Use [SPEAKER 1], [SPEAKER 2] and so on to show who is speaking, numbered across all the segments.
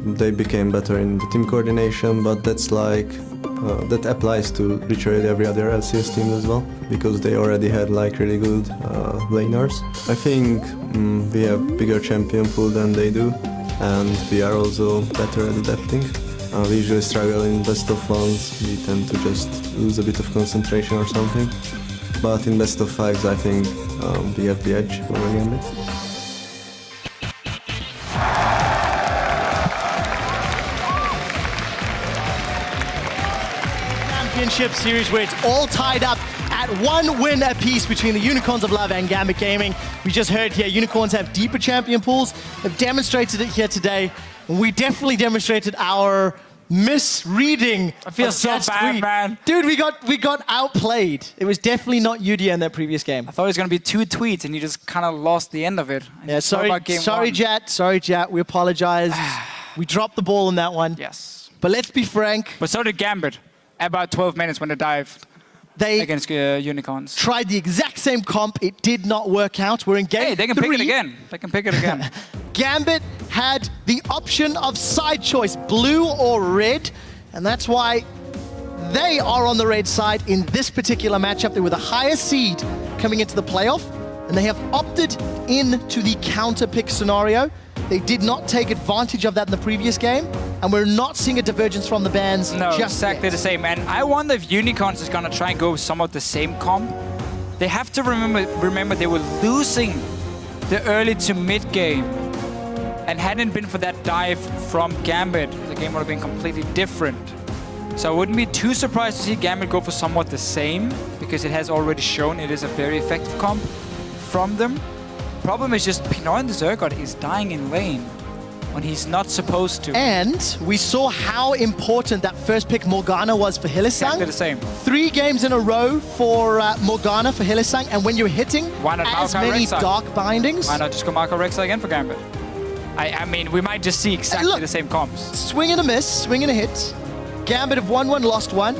[SPEAKER 1] they became better in the team coordination, but that's like that applies to literally every other LCS team as well, because they already had like really good laners. I think we have bigger champion pool than they do, and we are also better at adapting. We usually struggle in best of ones, we tend to just lose a bit of concentration or something. But in best of fives, I think we have the edge over Gambit.
[SPEAKER 2] Championship series where it's all tied up at 1 win apiece between the Unicorns of Love and Gambit Gaming. We just heard here, Unicorns have deeper champion pools. They've demonstrated it here today. And we definitely demonstrated our misreading.
[SPEAKER 3] I feel so bad, man.
[SPEAKER 2] Dude, we got outplayed. It was definitely not Udia in that previous game.
[SPEAKER 3] I thought it was going to be 2 tweets and you just kind of lost the end of it.
[SPEAKER 2] Yeah, sorry, Jat. We apologize. We dropped the ball on that one.
[SPEAKER 3] Yes.
[SPEAKER 2] But let's be frank.
[SPEAKER 3] But so did Gambit. About 12 minutes when they dived against Unicorns.
[SPEAKER 2] Tried the exact same comp. It did not work out. We're in game 3.
[SPEAKER 3] Hey, they can pick it again. They can pick it again.
[SPEAKER 2] Gambit had the option of side choice, blue or red, and that's why they are on the red side in this particular matchup. They were the highest seed coming into the playoff, and they have opted into the counter pick scenario. They did not take advantage of that in the previous game, and we're not seeing a divergence from the bans
[SPEAKER 3] No,
[SPEAKER 2] just
[SPEAKER 3] exactly
[SPEAKER 2] yet.
[SPEAKER 3] the same. And I wonder if Unicorns is going to try and go with some of the same comp. They have to remember they were losing the early to mid game. And hadn't been for that dive from Gambit, the game would have been completely different. So I wouldn't be too surprised to see Gambit go for somewhat the same, because it has already shown it is a very effective comp from them. Problem is just Pinoy and the Zergot is dying in lane when he's not supposed to.
[SPEAKER 2] And we saw how important that first pick Morgana was for Hylissang.
[SPEAKER 3] Exactly the same.
[SPEAKER 2] 3 games in a row for Morgana for Hylissang, and when you're hitting as many dark bindings...
[SPEAKER 3] Why not just go Marco Rek'Sai again for Gambit? I mean, we might just see exactly the same comps.
[SPEAKER 2] Swing and a miss, swing and a hit. Gambit have won 1, lost 1.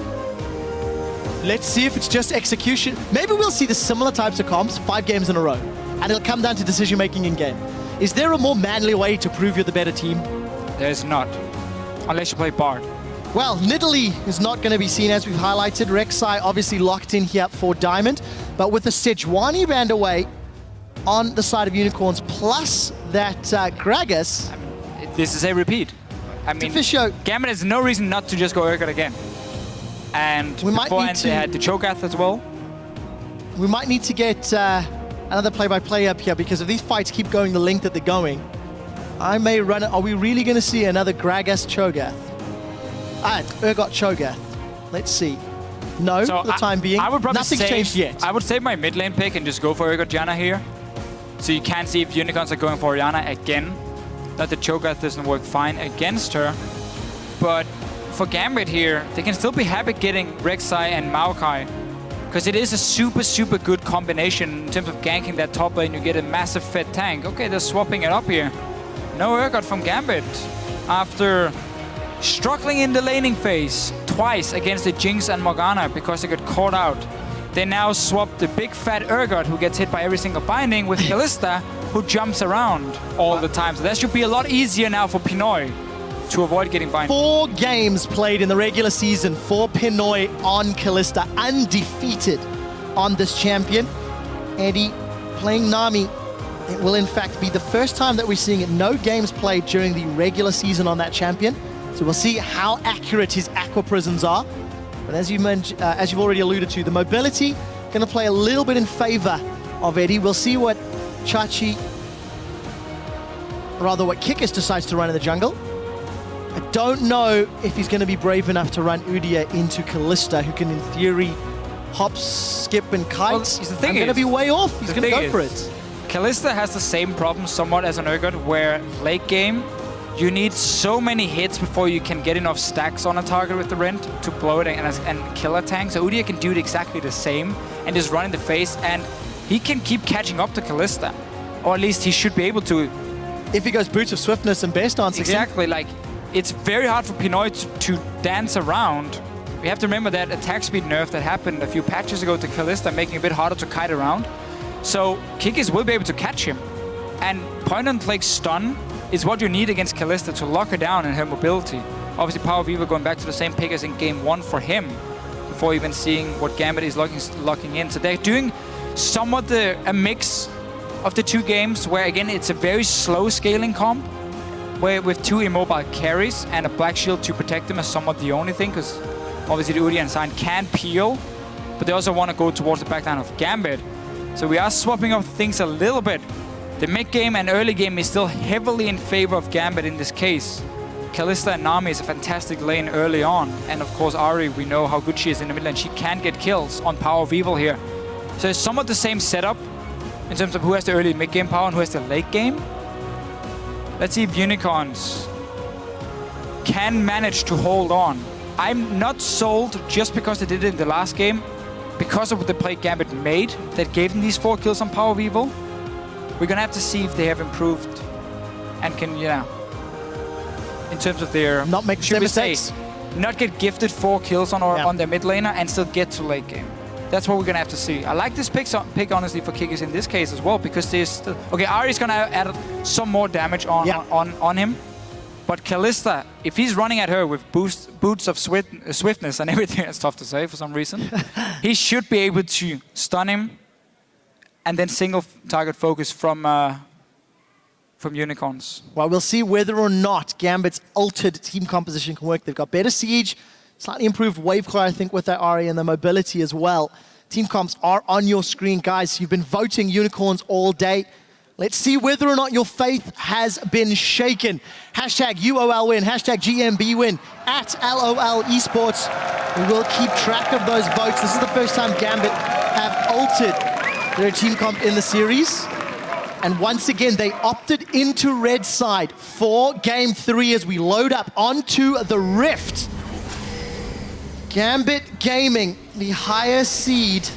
[SPEAKER 2] Let's see if it's just execution. Maybe we'll see the similar types of comps 5 games in a row. And it'll come down to decision-making in game. Is there a more manly way to prove you're the better team?
[SPEAKER 3] There's not. Unless you play Bard.
[SPEAKER 2] Well, Nidalee is not going to be seen, as we've highlighted. Rek'Sai obviously locked in here for Diamond. But with the Sejuani band away on the side of Unicorns, plus that Gragas...
[SPEAKER 3] This is a repeat. I mean, Gambit has no reason not to just go Urgot again. And beforehand they had the Cho'Gath as well.
[SPEAKER 2] We might need to get another play-by-play up here, because if these fights keep going the length that they're going, I may run it. Are we really going to see another Gragas Cho'Gath? Urgot Cho'Gath. Let's see. No,
[SPEAKER 3] so
[SPEAKER 2] for the time being.
[SPEAKER 3] I would probably
[SPEAKER 2] Nothing's changed yet.
[SPEAKER 3] I would save my mid lane pick and just go for Urgot Janna here. So you can see if Unicorns are going for Orianna again. That the Cho'Gath doesn't work fine against her. But for Gambit here, they can still be happy getting Rek'Sai and Maokai. Because it is a super, super good combination in terms of ganking that top lane. You get a massive fed tank. Okay, they're swapping it up here. No Urgot from Gambit. After struggling in the laning phase twice against the Jinx and Morgana because they got caught out. They now swap the big fat Urgot, who gets hit by every single binding, with Kalista, who jumps around all the time. So that should be a lot easier now for Pinoy to avoid getting binding.
[SPEAKER 2] 4 games played in the regular season for Pinoy on Kalista, undefeated on this champion. Eddie playing Nami. It will in fact be the first time that we're seeing it. No games played during the regular season on that champion. So we'll see how accurate his Aqua Prisms are. But as you mentioned, as you've already alluded to, the mobility going to play a little bit in favor of Eddie. We'll see what what Kikis decides to run in the jungle. I don't know if he's going to be brave enough to run Udia into Kalista, who can in theory hop, skip, and kite.
[SPEAKER 3] Well, the thing
[SPEAKER 2] I'm going to be way off. He's going to go for it.
[SPEAKER 3] Kalista has the same problem somewhat as an Urgot, where late game, you need so many hits before you can get enough stacks on a target with the Rend to blow it and kill a tank. So Udia can do it exactly the same and just run in the face, and he can keep catching up to Kalista. Or at least he should be able to.
[SPEAKER 2] If he goes Boots of Swiftness and Bear Stance
[SPEAKER 3] exactly, like, it's very hard for Pinoy to dance around. We have to remember that attack speed nerf that happened a few patches ago to Kalista, making it a bit harder to kite around. So Kikis will be able to catch him. And point and click stun is what you need against Kalista to lock her down in her mobility. Obviously, Power of Evil going back to the same pick as in game 1 for him, before even seeing what Gambit is locking in. So they're doing somewhat a mix of the two games, where again it's a very slow scaling comp, where with 2 immobile carries and a Black Shield to protect them is somewhat the only thing, because obviously the Udi and Sign can peel, but they also want to go towards the backline of Gambit. So we are swapping up things a little bit. The mid game and early game is still heavily in favor of Gambit in this case. Kalista and Nami is a fantastic lane early on, and of course Ahri, we know how good she is in the mid lane. She can get kills on Power of Evil here. So it's somewhat the same setup in terms of who has the early mid game power and who has the late game. Let's see if Unicorns can manage to hold on. I'm not sold just because they did it in the last game, because of the play Gambit made that gave them these 4 kills on Power of Evil. We're gonna have to see if they have improved and can, you know, in terms of their,
[SPEAKER 2] not make
[SPEAKER 3] should we
[SPEAKER 2] mistakes.
[SPEAKER 3] say, not get gifted 4 kills on their mid laner and still get to late game. That's what we're gonna have to see. I like this pick honestly for Kickers in this case as well, because there's still, okay, Ahri's gonna add some more damage on him, but Kalista, if he's running at her with boots of swiftness and everything, that's tough to say for some reason, he should be able to stun him and then single target focus from Unicorns.
[SPEAKER 2] Well, we'll see whether or not Gambit's altered team composition can work. They've got better siege, slightly improved wave clear, I think, with their Ahri and their mobility as well. Team comps are on your screen, guys. You've been voting Unicorns all day. Let's see whether or not your faith has been shaken. Hashtag UOL win, hashtag GMB win, at LOL Esports. We will keep track of those votes. This is the first time Gambit have altered their team comp in the series. And once again, they opted into red side for game 3 as we load up onto the Rift. Gambit Gaming, the higher seed,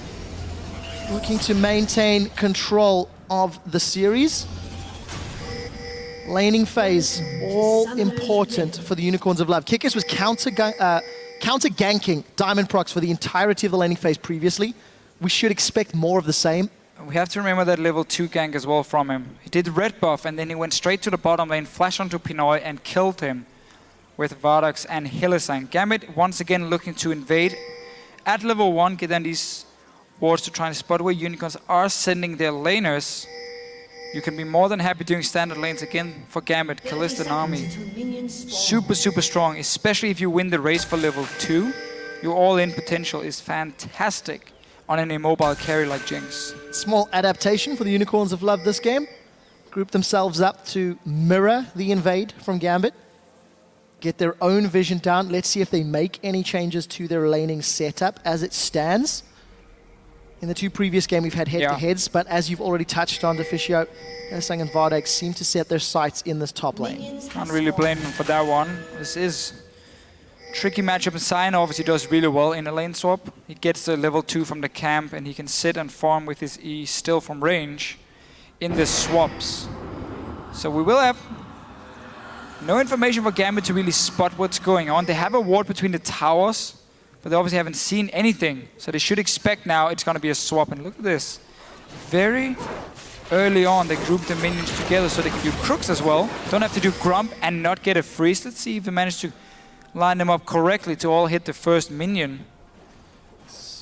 [SPEAKER 2] looking to maintain control of the series. Laning phase, all important for the Unicorns of Love. Kickers was counter-ganking Diamond Procs for the entirety of the laning phase previously. We should expect more of the same.
[SPEAKER 3] We have to remember that level 2 gank as well from him. He did red buff and then he went straight to the bottom lane, flashed onto Pinoy and killed him with Vardox and Hylissang. Gambit once again looking to invade at level 1, get then these wards to try and spot where Unicorns are sending their laners. You can be more than happy doing standard lanes again for Gambit. Kalista and Nami, super strong, especially if you win the race for level 2. Your all-in potential is fantastic on an immobile carry like Jinx.
[SPEAKER 2] Small adaptation for the Unicorns of Love this game. Group themselves up to mirror the invade from Gambit. Get their own vision down. Let's see if they make any changes to their laning setup as it stands. In the 2 previous games, we've had head-to-heads, but as you've already touched on, Deficio, Hylissang and Vardox seem to set their sights in this top lane.
[SPEAKER 3] Can't really blame him for that one. This is tricky matchup, and Sion obviously does really well in a lane swap. He gets the level 2 from the camp, and he can sit and farm with his E still from range in the swaps. So we will have no information for Gambit to really spot what's going on. They have a ward between the towers, but they obviously haven't seen anything. So they should expect now it's going to be a swap. And look at this. Very early on, they group the minions together so they can do crooks as well. Don't have to do Grump and not get a freeze. Let's see if they manage to line them up correctly to all hit the first minion.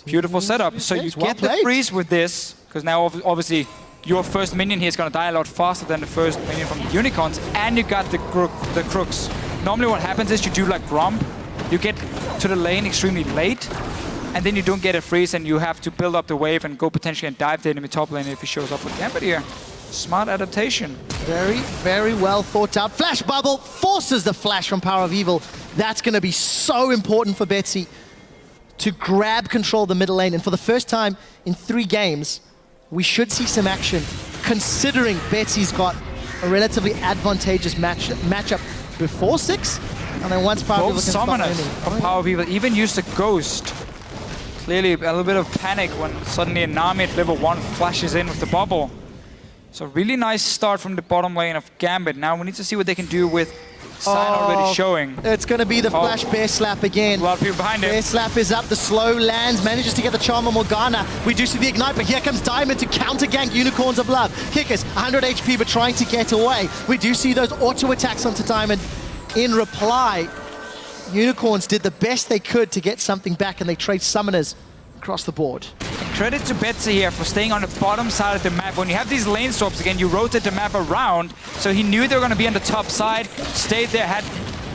[SPEAKER 3] Beautiful setup. So you get the freeze with this, because now obviously your first minion here is going to die a lot faster than the first minion from the Unicorns, and you got the crooks. Normally what happens is you do like Grump, you get to the lane extremely late, and then you don't get a freeze and you have to build up the wave and go potentially and dive the enemy top lane if he shows up with Gambit here. Smart adaptation.
[SPEAKER 2] Very well thought out. Flash bubble forces the flash from Power of Evil. That's going to be so important for Betsy to grab control of the middle lane. And for the first time in 3 games, we should see some action, considering Betsy's got a relatively advantageous matchup before 6. And then once Power of Evil can start
[SPEAKER 3] summoners of Power of Evil even used a Ghost. Clearly a little bit of panic when suddenly a Nami at level 1 flashes in with the bubble. So really nice start from the bottom lane of Gambit. Now we need to see what they can do with Sign already showing.
[SPEAKER 2] It's going to be the flash bear slap again.
[SPEAKER 3] A lot of people behind him.
[SPEAKER 2] Bear slap is up, the slow lands, manages to get the Charm of Morgana. We do see the ignite, but here comes Diamond to counter gank Unicorns of Love. Kickers, 100 HP, but trying to get away. We do see those auto attacks onto Diamond. In reply, Unicorns did the best they could to get something back, and they trade summoners across the board.
[SPEAKER 3] Credit to Betsy here for staying on the bottom side of the map. When you have these lane swaps again, you rotate the map around, so he knew they were going to be on the top side, stayed there, had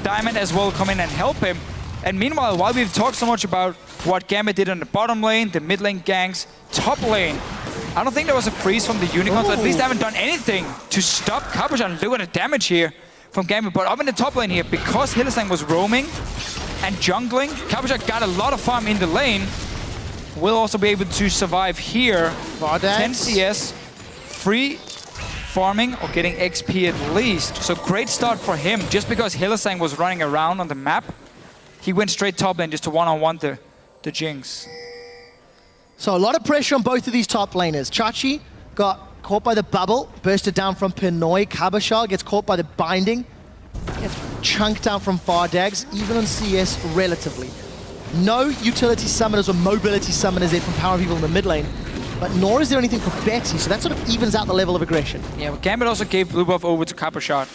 [SPEAKER 3] Diamond as well come in and help him. And meanwhile, while we've talked so much about what Gambit did on the bottom lane, the mid lane ganks, top lane, I don't think there was a freeze from the Unicorns. At least they haven't done anything to stop Capuchan. Look at the damage here from Gambit. But up in the top lane here, because Hylissang was roaming and jungling, Capuchan got a lot of farm in the lane. Will also be able to survive here. 10 CS, free farming or getting XP at least. So great start for him. Just because Hylissang was running around on the map, he went straight top lane just to one-on-one the Jinx.
[SPEAKER 2] So a lot of pressure on both of these top laners. Chachi got caught by the bubble, bursted down from Pinoy. Cabochard gets caught by the binding, gets chunked down from Fardags, even on CS relatively. No utility summoners or mobility summoners there from Power of Evil in the mid lane, but nor is there anything for Betsy, so that sort of evens out the level of aggression. Yeah,
[SPEAKER 3] but Gambit also gave blue buff over to Cabochard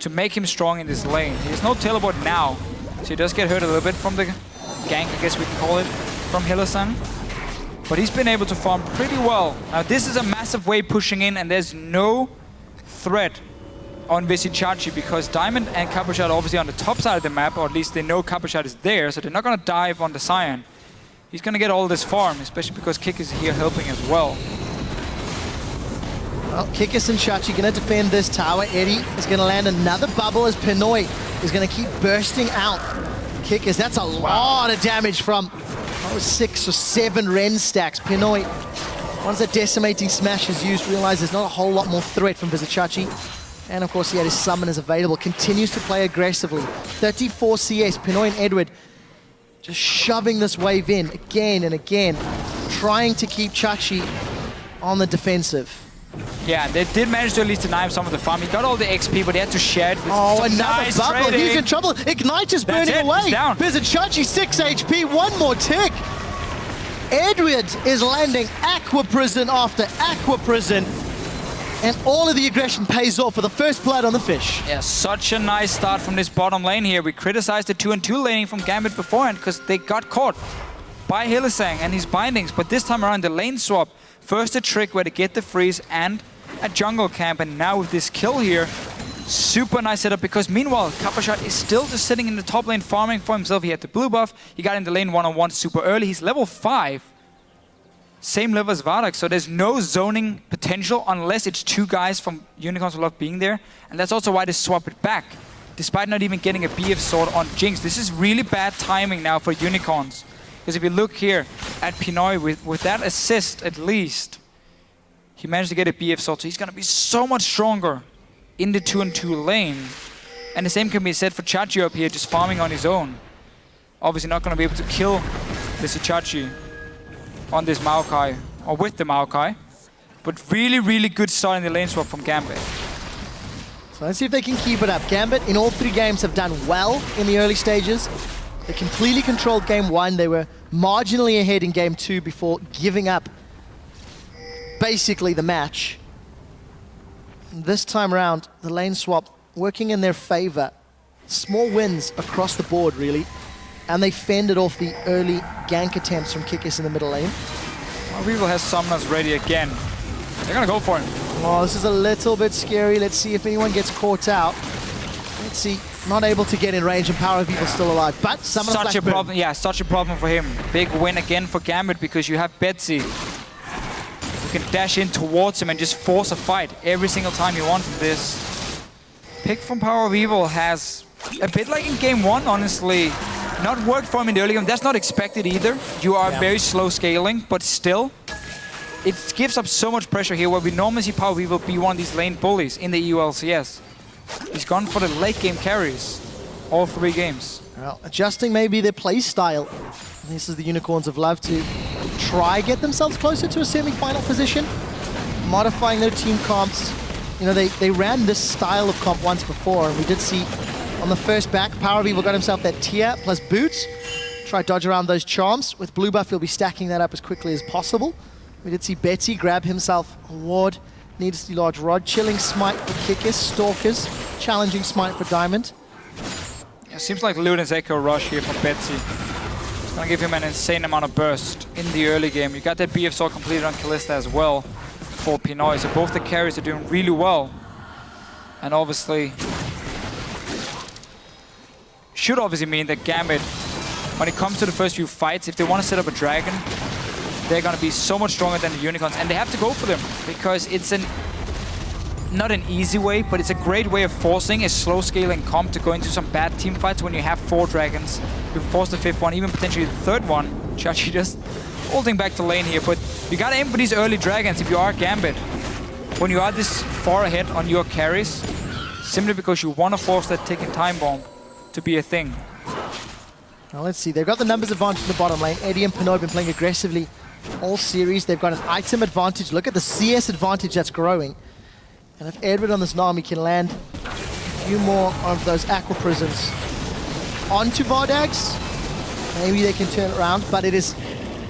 [SPEAKER 3] to make him strong in this lane. He has no teleport now, so he does get hurt a little bit from the gank, I guess we can call it, from Hylissang. But he's been able to farm pretty well. Now this is a massive wave pushing in, and there's no threat on Visichachi because Diamond and Cabochard are obviously on the top side of the map, or at least they know Cabochard is there, so they're not going to dive on the Cyan. He's going to get all this farm, especially because Kick is here helping as well.
[SPEAKER 2] Well, Kikis and Chachi going to defend this tower. Eddie is going to land another bubble as Pinoy is going to keep bursting out. Kikis, that's a lot of damage from 6 or 7 Ren stacks. Pinoy, once that decimating smash is used, realize there's not a whole lot more threat from Visichachi. And of course he had his summoners available, continues to play aggressively. 34 CS, Pinoy and Edward just shoving this wave in again and again, trying to keep Chachi on the defensive.
[SPEAKER 3] Yeah, they did manage to at least deny him some of the farm. He got all the XP, but he had to share it with
[SPEAKER 2] another
[SPEAKER 3] nice
[SPEAKER 2] bubble.
[SPEAKER 3] trading.
[SPEAKER 2] He's in trouble. Ignite is burning away. Visichachi 6 HP, one more tick. Edward is landing Aqua Prison after Aqua Prison. And all of the aggression pays off for the first blood on the fish.
[SPEAKER 3] Yeah, such a nice start from this bottom lane here. We criticized the 2-on-2 laning from Gambit beforehand because they got caught by Hylissang and his bindings. But this time around, the lane swap. First a trick where they get the freeze and a jungle camp. And now with this kill here, super nice setup because meanwhile, Cabochard is still just sitting in the top lane farming for himself. He had the blue buff. He got in the lane one-on-one super early. He's level 5. Same level as Vardak, so there's no zoning potential unless it's 2 guys from Unicorns of Love being there. And that's also why they swap it back, despite not even getting a BF sword on Jinx. This is really bad timing now for Unicorns. Because if you look here at Pinoy, with that assist at least, he managed to get a BF sword, so he's going to be so much stronger in the 2-on-2 lane. And the same can be said for Chachi up here, just farming on his own. Obviously not going to be able to kill this Chachi on this Maokai, or with the Maokai. But really, really good start in the lane swap from Gambit.
[SPEAKER 2] So let's see if they can keep it up. Gambit in all 3 games have done well in the early stages. They completely controlled game 1. They were marginally ahead in game 2 before giving up basically the match. This time around, the lane swap working in their favor. Small wins across the board, really. And they fended off the early gank attempts from Kikis in the middle lane.
[SPEAKER 3] Regal has summoners ready again. They're gonna go for him.
[SPEAKER 2] Oh, this is a little bit scary. Let's see if anyone gets caught out. Let's see, not able to get in range and Power of Evil still alive. But summoner
[SPEAKER 3] such a problem, yeah, such a problem for him. Big win again for Gambit because you have Betsy. You can dash in towards him and just force a fight every single time you want this. Pick from Power of Evil has, a bit like in game 1, honestly, not worked for him in the early game. That's not expected either. You are very slow scaling, but still, it gives up so much pressure here where we normally see Power of Evil be one of these lane bullies in the UOL CS. He's gone for the late game carries, all 3 games.
[SPEAKER 2] Well, adjusting maybe their play style. This is the Unicorns of Love to try get themselves closer to a semi-final position. modifying their team comps. You know, they ran this style of comp once before, and we did see on the first back, Power of Evil got himself that tier plus boots. Try to dodge around those charms. With blue buff, he'll be stacking that up as quickly as possible. We did see Betsy grab himself a ward. Needs the large rod. Chilling smite for Kikis. Stalkers. Challenging smite for Diamond.
[SPEAKER 3] It seems like Luden's Echo rush here from Betsy. It's gonna give him an insane amount of burst in the early game. You got that BF Sword completed on Kalista as well for Pinoy. So both the carries are doing really well. And obviously, should obviously mean that Gambit, when it comes to the first few fights, if they want to set up a dragon, they're going to be so much stronger than the Unicorns. And they have to go for them, because it's not an easy way, but it's a great way of forcing a slow scaling comp to go into some bad team fights when you have 4 dragons. You force the 5th one, even potentially the 3rd one. Chachi just holding back the lane here, but you got to aim for these early dragons if you are Gambit. When you are this far ahead on your carries, simply because you want to force that ticking time bomb to be a thing.
[SPEAKER 2] Now let's see, they've got the numbers advantage in the bottom lane. Eddie and Pinoy have been playing aggressively all series. They've got an item advantage. Look at the CS advantage that's growing. And if Edward on this Nami can land a few more of those Aqua Prisms onto Vardags, maybe they can turn it around, but it is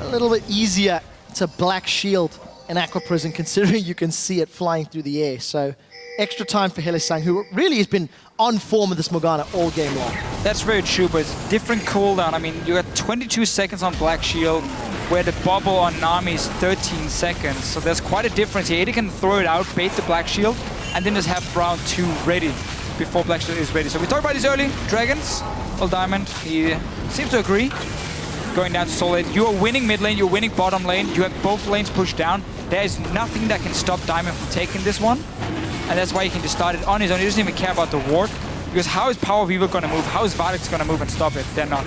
[SPEAKER 2] a little bit easier to Black Shield an Aqua Prism, considering you can see it flying through the air. So extra time for Hylissang, who really has been on form of this Morgana all game long.
[SPEAKER 3] That's very true, but it's different cooldown. I mean, you got 22 seconds on Black Shield, where the bubble on Nami is 13 seconds. So there's quite a difference here. Eddie can throw it out, bait the Black Shield, and then just have round 2 ready before Black Shield is ready. So we talked about these early dragons. Well, Diamond, he seems to agree. Going down to Solid. You are winning mid lane, you're winning bottom lane. You have both lanes pushed down. There is nothing that can stop Diamond from taking this one. And that's why he can just start it on his own. He doesn't even care about the ward. Because how is Power of Evil going to move? How is Vardags going to move and stop it? They're not.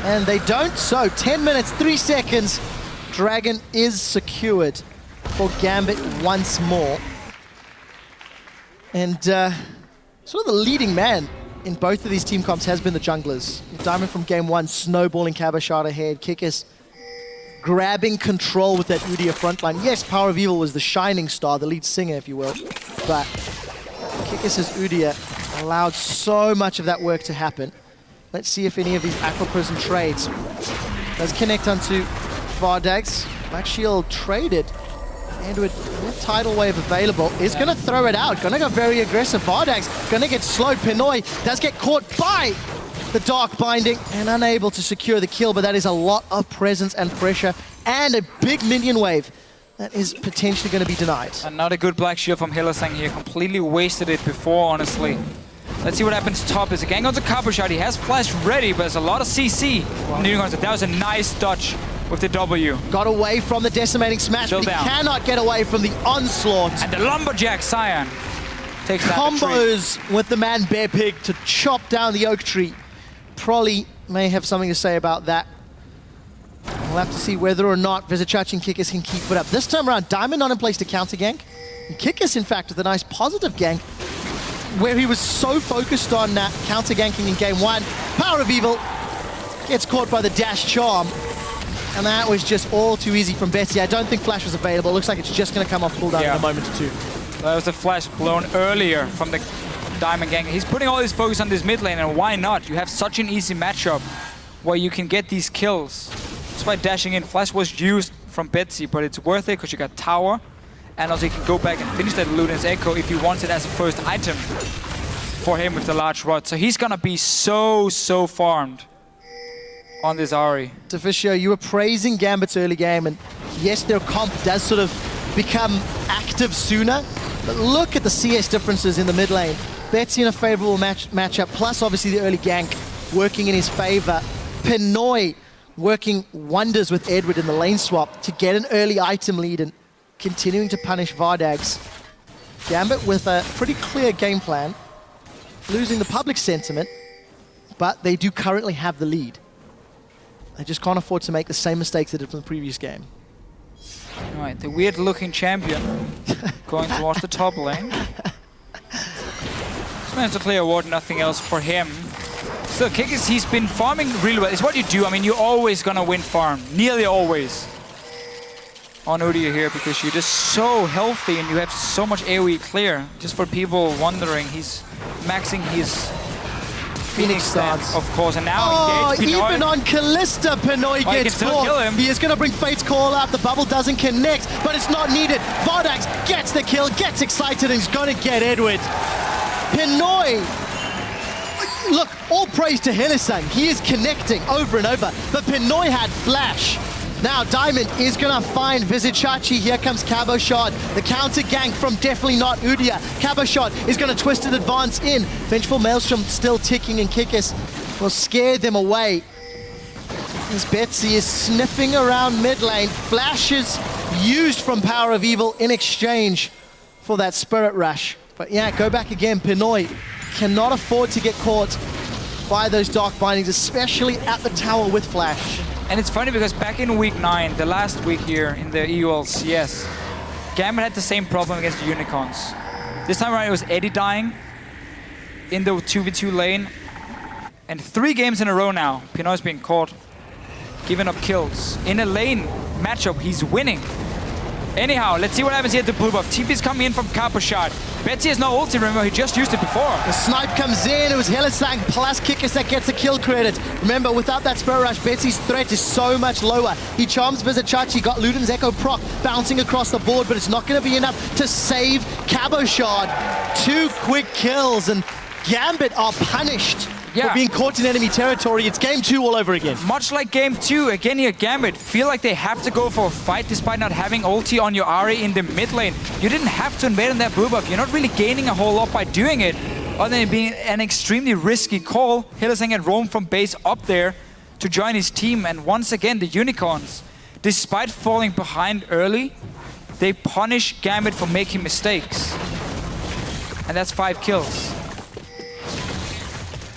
[SPEAKER 2] And they don't, so 10 minutes, 3 seconds. Dragon is secured for Gambit once more. And sort of the leading man in both of these team comps has been the junglers. Diamond from game 1, snowballing Kabashard ahead. Kikis grabbing control with that Udyr frontline. Yes, Power of Evil was the shining star, the lead singer, if you will. But Kikis' Udyr allowed so much of that work to happen. Let's see if any of these Aqua Prism trades does connect onto Vardags. Black Shield traded. Edward, with Tidal Wave available, is going to throw it out. Going to go very aggressive. Vardags going to get slowed. Pinoy does get caught by the Dark Binding and unable to secure the kill, but that is a lot of presence and pressure and a big minion wave that is potentially going to be denied.
[SPEAKER 3] Another good Black Shield from Hylissang here. Completely wasted it before, honestly. Let's see what happens top. There's a gang onto Kabashard. He has flash ready, but there's a lot of CC. Wow. That was a nice dodge with the W.
[SPEAKER 2] Got away from the decimating smash, but he cannot get away from the onslaught.
[SPEAKER 3] And the Lumberjack Scion takes that
[SPEAKER 2] combos with the man Bear Pig to chop down the oak tree. Prolly may have something to say about that. We'll have to see whether or not Vizichach and Kikis can keep it up. This time around, Diamond not in place to counter gank. And Kikis, in fact, with a nice positive gank, where he was so focused on counter ganking in game 1. Power of Evil gets caught by the dash charm. And that was just all too easy from Betsy. I don't think flash was available. It looks like it's just going to come off cooldown in a moment or two.
[SPEAKER 3] That was a flash blown earlier from the Diamond gang. He's putting all his focus on this mid lane, and why not? You have such an easy matchup where you can get these kills. That's why dashing in flash was used from Betsy, but it's worth it because you got tower, and also you can go back and finish that Luden's Echo if you want it as a first item for him with the large rod. So he's going to be so farmed on this Ahri.
[SPEAKER 2] Deficio, you were praising Gambit's early game, and yes, their comp does sort of become active sooner, but look at the CS differences in the mid lane. Betsy in a favorable matchup, plus obviously the early gank working in his favor. Pinoy working wonders with Edward in the lane swap to get an early item lead and continuing to punish Vardags. Gambit with a pretty clear game plan, losing the public sentiment, but they do currently have the lead. They just can't afford to make the same mistakes they did from the previous game.
[SPEAKER 3] All right, the weird-looking champion going towards the top lane. This man's a clear ward, nothing else for him. Still, Kikis, he's been farming really well. It's what you do. I mean, you're always gonna win farm, nearly always. on Udyr here because you're just so healthy and you have so much AoE clear. Just for people wondering, he's maxing his Phoenix stance, of course, and now engage Pinoy.
[SPEAKER 2] Even on Kalista, Pinoy gets caught. He is going to bring Fate's Call out. The bubble doesn't connect, but it's not needed. Vodax gets the kill, gets excited, and he's going to get Edward. Pinoy, look, all praise to Hylissang. He is connecting over and over, but Pinoy had flash. Now Diamond is going to find Vizicachi. Here comes Cabo Shot. The counter gank from definitely not Udyr. Cabo Shot is going to twist and advance in. Vengeful Maelstrom still ticking, and Kikis will scare them away. As Betsy is sniffing around mid lane. Flashes used from Power of Evil in exchange for that Spirit Rush. But yeah, go back again. Pinoy cannot afford to get caught by those Dark Bindings, especially at the tower with Flash.
[SPEAKER 3] And it's funny because back in week 9, the last week here in the UOL CS, Gambit had the same problem against the Unicorns. This time around it was Eddie dying in the 2v2 lane. And 3 games in a row now, Pinoy's being caught, giving up kills. In a lane matchup, he's winning. Anyhow, let's see what happens here at the blue buff. TP's coming in from Cabo Shot. Betsy has no ulti, remember, he just used it before.
[SPEAKER 2] The snipe comes in, it was Hylissang plus Kikis that gets a kill credit. Remember, without that Spirit Rush, Betsy's threat is so much lower. He charms Vizicachi, got Luden's Echo proc bouncing across the board, but it's not going to be enough to save Cabo Shot. 2 quick kills, and Gambit are punished for being caught in enemy territory. It's game 2 all over again.
[SPEAKER 3] Much like game 2, again here, Gambit feel like they have to go for a fight despite not having ulti on your Ahri in the mid lane. You didn't have to invade on that blue buff. You're not really gaining a whole lot by doing it, other than being an extremely risky call. Hylissang had roamed from base up there to join his team, and once again, the Unicorns, despite falling behind early, they punish Gambit for making mistakes. And that's 5 kills.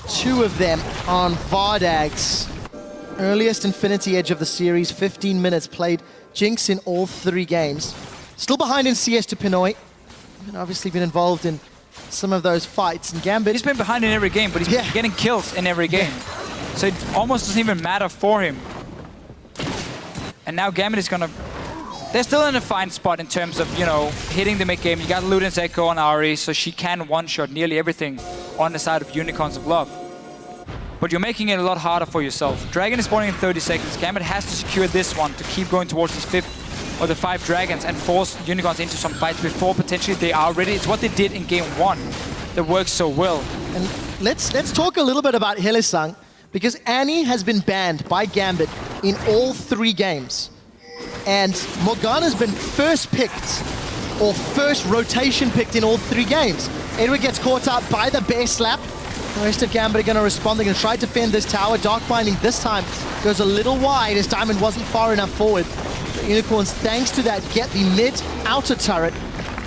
[SPEAKER 2] 2 of them on Vardags. Earliest Infinity Edge of the series, 15 minutes played. Jinx in all 3 games. Still behind in CS to Pinoy. And obviously been involved in some of those fights. And Gambit...
[SPEAKER 3] He's been behind in every game, but he's been getting kills in every game. So it almost doesn't even matter for him. And now Gambit is gonna... They're still in a fine spot in terms of, you know, hitting the mid game. You got Luden's Echo on Ahri, so she can one-shot nearly everything on the side of Unicorns of Love. But you're making it a lot harder for yourself. Dragon is spawning in 30 seconds. Gambit has to secure this one to keep going towards his 5th or the 5 dragons and force Unicorns into some fights before potentially they are ready. It's what they did in game 1 that works so well.
[SPEAKER 2] And let's talk a little bit about Hylissang, because Annie has been banned by Gambit in all 3 games. And Morgana's been first picked, or first rotation picked in all 3 games. Edward gets caught up by the bear slap. The rest of Gambit are going to respond. They're going to try to defend this tower. Dark Binding this time goes a little wide as Diamond wasn't far enough forward. The Unicorns, thanks to that, get the mid-outer turret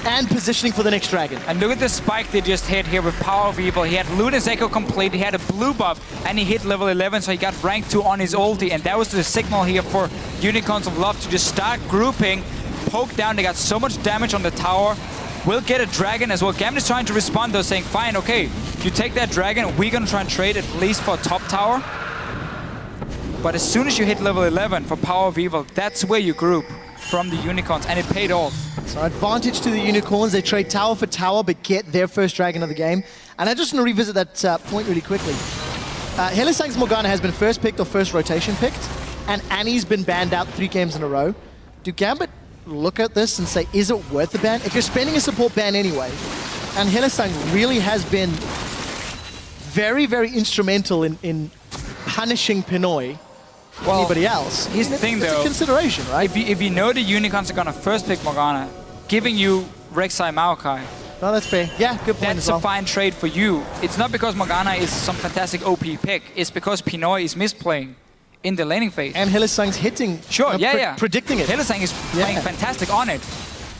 [SPEAKER 2] and positioning for the next dragon.
[SPEAKER 3] And look at the spike they just hit here with Power of Evil. He had Luden's Echo complete, he had a blue buff, and he hit level 11, so he got rank 2 on his ulti. And that was the signal here for Unicorns of Love to just start grouping, poke down. They got so much damage on the tower. We'll get a dragon as well. Gambit is trying to respond though, saying, fine, okay, you take that dragon, we're gonna try and trade at least for a top tower. But as soon as you hit level 11 for Power of Evil, that's where you group from the Unicorns, and it paid off.
[SPEAKER 2] So advantage to the Unicorns. They trade tower for tower, but get their first dragon of the game. And I just want to revisit that point really quickly. Hylissang's Morgana has been first picked or first rotation picked, and Annie's been banned out 3 games in a row. Do Gambit look at this and say, is it worth the ban? If you're spending a support ban anyway, and Hylissang really has been very, very instrumental in punishing Pinoy, well, anybody else.
[SPEAKER 3] Here's the thing, though.
[SPEAKER 2] It's a consideration, right?
[SPEAKER 3] If you know the Unicorns are gonna first pick Morgana, giving you Rek'Sai Maokai,
[SPEAKER 2] no, that's fair. Yeah, good point.
[SPEAKER 3] That's a fine trade for you. It's not because Morgana is some fantastic OP pick. It's because Pinoy is misplaying in the laning phase.
[SPEAKER 2] And Hylissang's hitting.
[SPEAKER 3] Sure,
[SPEAKER 2] predicting it.
[SPEAKER 3] Hylissang is playing fantastic on it.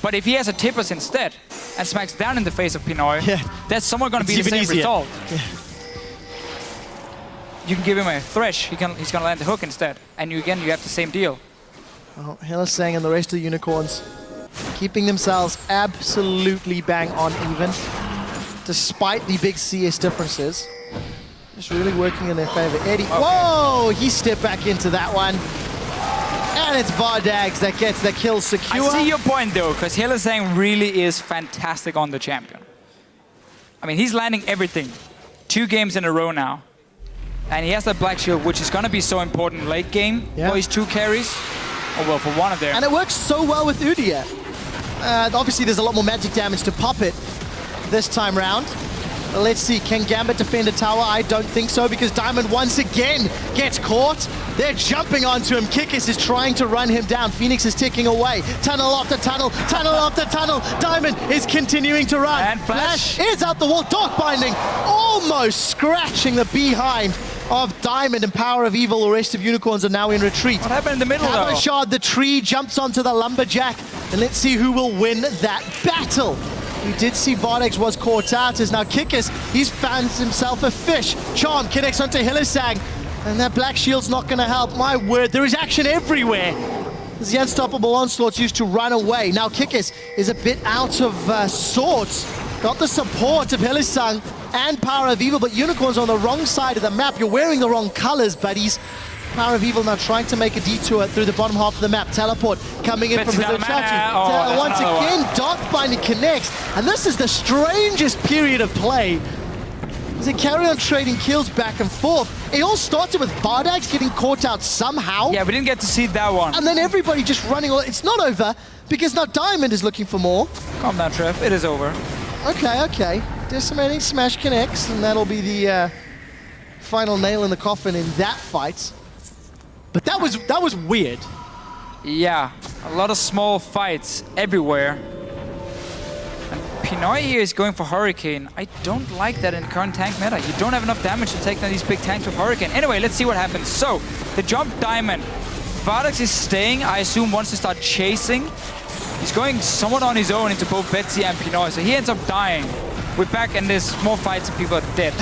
[SPEAKER 3] But if he has a Tippers instead and smacks down in the face of Pinoy, that's somewhat gonna be the same result. Yeah. You can give him a Thresh, he's gonna land the hook instead. And you have the same deal.
[SPEAKER 2] Oh, Hylissang and the rest of the Unicorns keeping themselves absolutely bang on even, despite the big CS differences. Just really working in their favor. Eddie, whoa! He stepped back into that one. And it's Vardags that gets the kill secure.
[SPEAKER 3] I see your point though, because Hylissang really is fantastic on the champion. I mean, he's landing everything. 2 games in a row now. And he has that Black Shield, which is going to be so important late game for his 2 carries. Oh, well, for one of them.
[SPEAKER 2] And it works so well with Udyr. Obviously, there's a lot more magic damage to Puppet this time round. Let's see, can Gambit defend a tower? I don't think so, because Diamond once again gets caught. They're jumping onto him. Kikis is trying to run him down. Phoenix is ticking away. Tunnel after tunnel, tunnel after tunnel. Diamond is continuing to run.
[SPEAKER 3] And Flash
[SPEAKER 2] is out the wall. Dark Binding almost scratching the behind of Diamond, and Power of Evil. The rest of Unicorns are now in retreat.
[SPEAKER 3] What happened in the middle though?
[SPEAKER 2] Shard, the tree, jumps onto the Lumberjack. And let's see who will win that battle. We did see Vardags was caught out, as now Kikis, he's found himself a fish. Charm connects onto Hylissang, and that Black Shield's not going to help. My word, there is action everywhere. As the Unstoppable Onslaught's used to run away. Now Kikis is a bit out of sorts. Got the support of Hylissang and Power of Evil, but Unicorn's on the wrong side of the map. You're wearing the wrong colors, buddies. Power of Evil now trying to make a detour through the bottom half of the map. Teleport coming in from Vizichachi. Once again, Dark Binding connects. And this is the strangest period of play. As they carry on trading kills back and forth. It all started with Vardags getting caught out somehow.
[SPEAKER 3] Yeah, we didn't get to see that one.
[SPEAKER 2] And then everybody just running. It's not over, because now Diamond is looking for more.
[SPEAKER 3] Calm down, Trev. It is over.
[SPEAKER 2] Okay. Decimating Smash connects, and that'll be the final nail in the coffin in that fight. But that was weird.
[SPEAKER 3] Yeah, a lot of small fights everywhere. And Pinoy here is going for Hurricane. I don't like that in current tank meta. You don't have enough damage to take down these big tanks with Hurricane. Anyway, let's see what happens. So, the jump Diamond. Vardags is staying, I assume, wants to start chasing. He's going somewhat on his own into both Betsy and Pinoy, so he ends up dying. We're back and there's more fights and people are dead.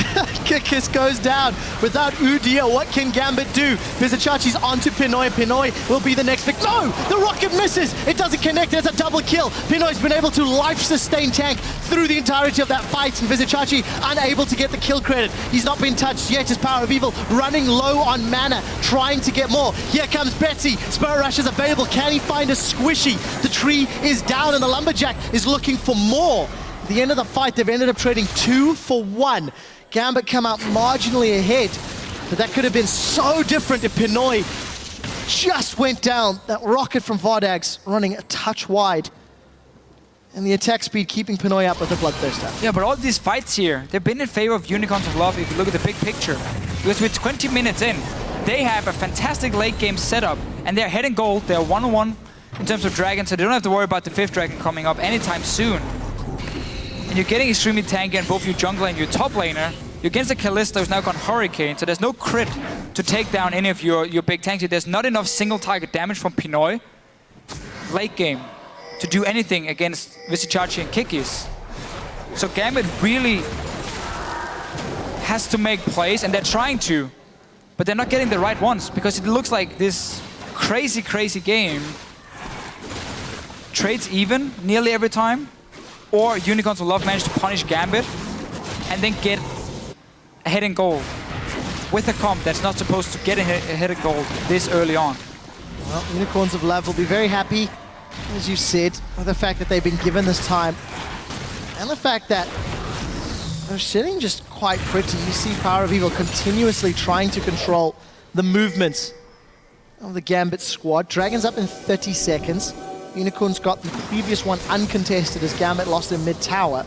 [SPEAKER 2] Kikis goes down without Udyr. What can Gambit do? Vizichachi's onto Pinoy. Pinoy will be the next victim. No! The rocket misses! It doesn't connect. There's a double kill. Pinoy's been able to life-sustain tank through the entirety of that fight, and Vizichachi unable to get the kill credit. He's not been touched yet. His Power of Evil running low on mana, trying to get more. Here comes Betsy. Spirit Rush is available. Can he find a squishy? The tree is down and the Lumberjack is looking for more. At the end of the fight, they've ended up trading 2 for 1. Gambit come out marginally ahead, but that could have been so different if Pinoy just went down. That rocket from Vardags running a touch wide. And the attack speed keeping Pinoy up with the Bloodthirster.
[SPEAKER 3] Yeah, but all these fights here, they've been in favor of Unicorns of Love if you look at the big picture. Because with 20 minutes in, they have a fantastic late game setup, and they're heading gold. They're 1-on-1 in terms of dragons, so they don't have to worry about the 5th dragon coming up anytime soon. And you're getting extremely tanky on both your jungler and your top laner. You're against a Kalista who's now gone Hurricane, so there's no crit to take down any of your big tanks. There's not enough single target damage from Pinoy late game to do anything against Vizichachi and Kikis. So Gambit really has to make plays, and they're trying to, but they're not getting the right ones, because it looks like this crazy game trades even nearly every time. Or Unicorns of Love manage to punish Gambit and then get ahead in gold with a comp that's not supposed to get ahead in gold this early on.
[SPEAKER 2] Well, Unicorns of Love will be very happy, as you said, with the fact that they've been given this time. And the fact that they're sitting just quite pretty. You see Power of Evil continuously trying to control the movements of the Gambit squad. Dragon's up in 30 seconds. Unicorns got the previous one uncontested as Gambit lost in mid-tower.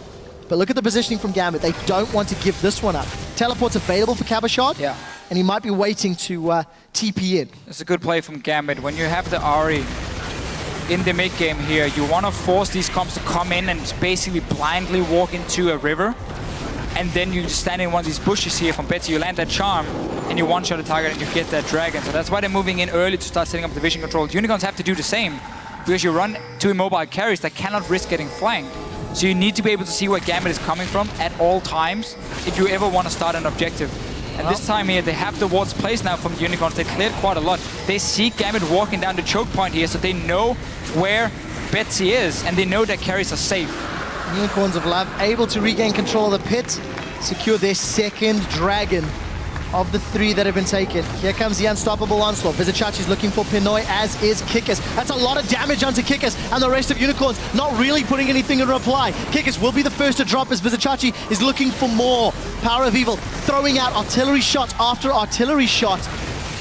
[SPEAKER 2] But look at the positioning from Gambit. They don't want to give this one up. Teleport's available for Cabashot.
[SPEAKER 3] Yeah.
[SPEAKER 2] And he might be waiting to TP in.
[SPEAKER 3] It's a good play from Gambit. When you have the Ahri in the mid-game here, you want to force these comps to come in and just basically blindly walk into a river. And then you just stand in one of these bushes here from Betsy. You land that charm, and you one-shot a target, and you get that dragon. So that's why they're moving in early to start setting up the vision control. Unicorns have to do the same, because you run 2 immobile carries that cannot risk getting flanked. So you need to be able to see where Gambit is coming from at all times if you ever want to start an objective. And this time here, they have the wards placed now from Unicorns. They cleared quite a lot. They see Gambit walking down the choke point here, so they know where Betsy is, and they know their carries are safe.
[SPEAKER 2] Unicorns of Love able to regain control of the pit, secure their 2nd dragon. of the 3 that have been taken. Here comes the unstoppable onslaught. Vizicachi's looking for Pinoy, as is Kikis. That's a lot of damage onto Kikis, and the rest of Unicorns not really putting anything in reply. Kikis will be the first to drop as Vizicachi is looking for more. Power of Evil throwing out artillery shot after artillery shot.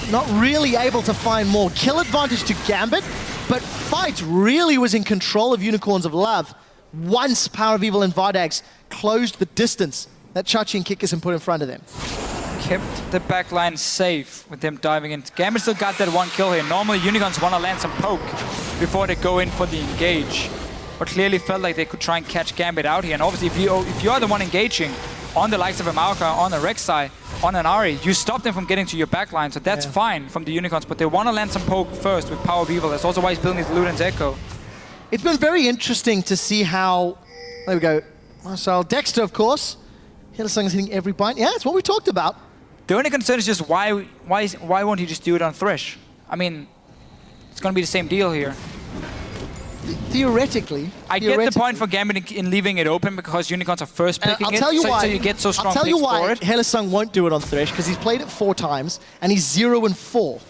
[SPEAKER 2] Not really able to find more. Kill advantage to Gambit, but Fight really was in control of Unicorns of Love once Power of Evil and Vardags closed the distance that Chachi and Kikis put in front of them.
[SPEAKER 3] Kept the backline safe with them diving in. Gambit still got that 1 kill here. Normally Unicorns want to land some poke before they go in for the engage, but clearly felt like they could try and catch Gambit out here. And obviously if you are the one engaging on the likes of a Maoka, on a Rek'Sai, on an Ahri, you stop them from getting to your backline, so that's fine from the Unicorns, but they want to land some poke first with Power of Evil. That's also why he's building his Luden's Echo.
[SPEAKER 2] It's been very interesting to see how, there we go, Marcel Dexter, of course. Hillsong's hitting every bind. Yeah, that's what we talked about.
[SPEAKER 3] The only concern is just why won't he just do it on Thresh? I mean, it's going to be the same deal here.
[SPEAKER 2] Theoretically.
[SPEAKER 3] I get the point for Gambit in leaving it open because Unicorns are first picking it, so you get so strong
[SPEAKER 2] I'll tell you
[SPEAKER 3] picks
[SPEAKER 2] why
[SPEAKER 3] for it.
[SPEAKER 2] Hillsong won't do it on Thresh, because he's played it 4 times, and he's 0-4.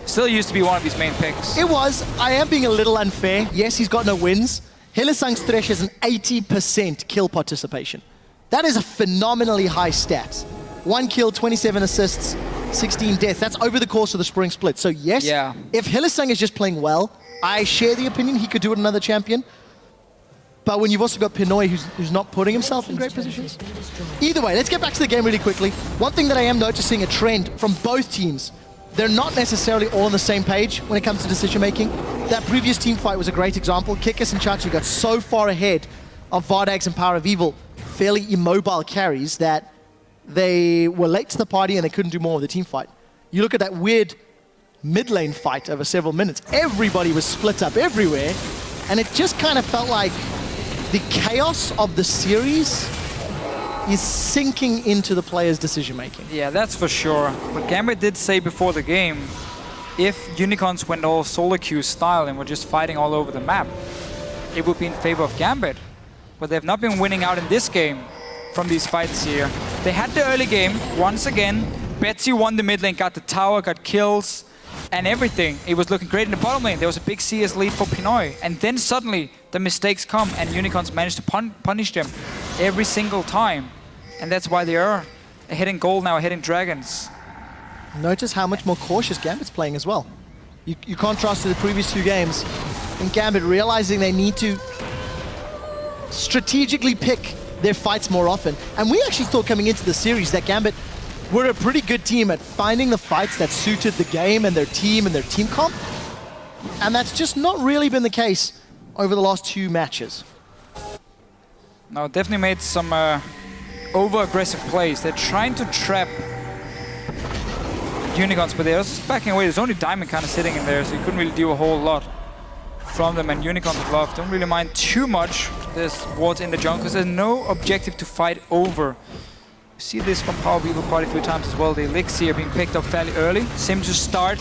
[SPEAKER 3] Still used to be one of his main picks.
[SPEAKER 2] It was. I am being a little unfair. Yes, he's got no wins. Hillsong's Thresh has an 80% kill participation. That is a phenomenally high stat. 1 kill, 27 assists, 16 deaths. That's over the course of the spring split. So yes, if Hillsong is just playing well, I share the opinion he could do it another champion. But when you've also got Pinoy who's not putting himself in great positions. Either way, let's get back to the game really quickly. One thing that I am noticing a trend from both teams, they're not necessarily all on the same page when it comes to decision making. That previous team fight was a great example. Kikis and Chachi got so far ahead of Vardags and Power of Evil, fairly immobile carries, that they were late to the party and they couldn't do more of the team fight. You look at that weird mid lane fight over several minutes. Everybody was split up everywhere, and it just kind of felt like the chaos of the series is sinking into the players' decision-making.
[SPEAKER 3] Yeah, that's for sure. But Gambit did say before the game, if Unicorns went all solo queue style and were just fighting all over the map, it would be in favor of Gambit. But they've not been winning out in this game from these fights here. They had the early game, once again. Betsy won the mid lane, got the tower, got kills, and everything. It was looking great in the bottom lane. There was a big CS lead for Pinoy. And then suddenly, the mistakes come, and Unicorns managed to punish them every single time. And that's why they are ahead in gold now, ahead in Dragons.
[SPEAKER 2] Notice how much more cautious Gambit's playing as well. You contrast to the previous 2 games, and Gambit realizing they need to strategically pick their fights more often. And we actually thought coming into the series that Gambit were a pretty good team at finding the fights that suited the game and their team comp. And that's just not really been the case over the last 2 matches.
[SPEAKER 3] No, definitely made some over-aggressive plays. They're trying to trap Unicorns, but they're just backing away. There's only Diamond kind of sitting in there, so you couldn't really do a whole lot from them. And Unicorns of Love don't really mind too much. There's wards in the jungle because there's no objective to fight over. See this from Power of Evil quite a few times as well. The Elixir being picked up fairly early. Sim to start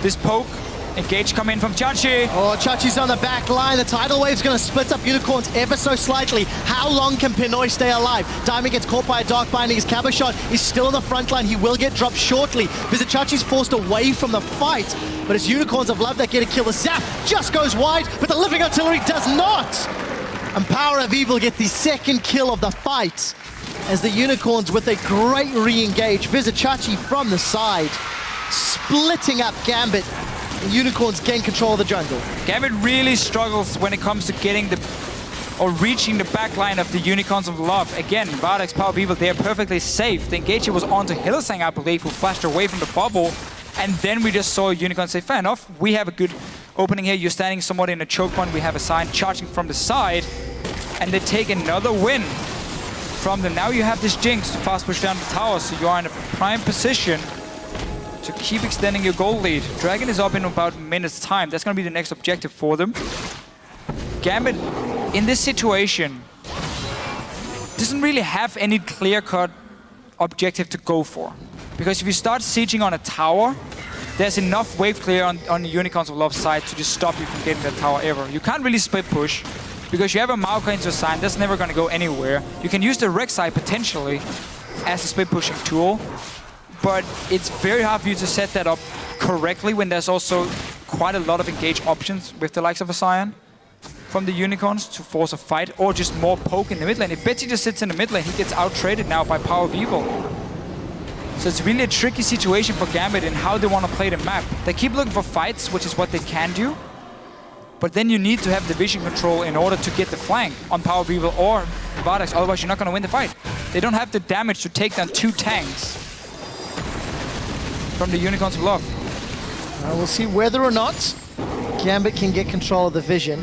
[SPEAKER 3] this poke. Engage come in from Chachi.
[SPEAKER 2] Oh, Chachi's on the back line. The tidal wave's going to split up Unicorns ever so slightly. How long can Pinoy stay alive? Diamond gets caught by a Dark Binding. His Cabba shot is still on the front line. He will get dropped shortly. Vizicachi's forced away from the fight, but it's Unicorns of Love that get a kill. The Zap just goes wide, but the Living Artillery does not. And Power of Evil get the second kill of the fight as the Unicorns with a great re-engage. Vizicachi from the side, splitting up Gambit. The Unicorns gain control of the jungle.
[SPEAKER 3] Gambit really struggles when it comes to getting or reaching the backline of the Unicorns of Love. Again, Vardags, Power of Evil, they are perfectly safe. The engagement was onto Hillsang, I believe, who flashed away from the bubble. And then we just saw Unicorn say, fair enough, we have a good opening here. You're standing somewhat in a choke point. We have a sign charging from the side. And they take another win from them. Now you have this Jinx to fast push down the tower, so you are in a prime position to keep extending your goal lead. Dragon is up in about a minute's time. That's going to be the next objective for them. Gambit, in this situation, doesn't really have any clear-cut objective to go for. Because if you start sieging on a tower, there's enough wave clear on the Unicorns of Love side to just stop you from getting that tower ever. You can't really split push, because you have a Maoka into a sign. That's never going to go anywhere. You can use the Rek'Sai potentially as a split pushing tool. but it's very hard for you to set that up correctly when there's also quite a lot of engage options with the likes of a Sion from the Unicorns to force a fight, or just more poke in the mid lane. If Betsy just sits in the mid lane, he gets out-traded now by Power of Evil. So it's really a tricky situation for Gambit in how they want to play the map. They keep looking for fights, which is what they can do, but then you need to have the vision control in order to get the flank on Power of Evil or Vardax, otherwise you're not going to win the fight. They don't have the damage to take down 2 tanks from the Unicorns of Love.
[SPEAKER 2] We'll see whether or not Gambit can get control of the vision,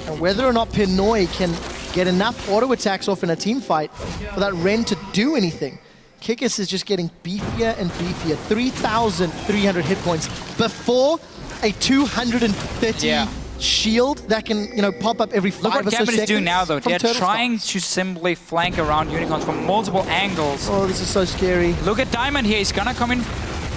[SPEAKER 2] and whether or not Pinoy can get enough auto attacks off in a team fight for that Ren to do anything. Kikis is just getting beefier and beefier. 3,300 hit points before a 230 shield that can, you know, pop up every 5
[SPEAKER 3] Look
[SPEAKER 2] or
[SPEAKER 3] what
[SPEAKER 2] so
[SPEAKER 3] Gambit is
[SPEAKER 2] seconds
[SPEAKER 3] doing now, though. They're
[SPEAKER 2] from
[SPEAKER 3] trying to simply flank around Unicorns from multiple angles.
[SPEAKER 2] Oh, this is so scary.
[SPEAKER 3] Look at Diamond here. He's gonna come in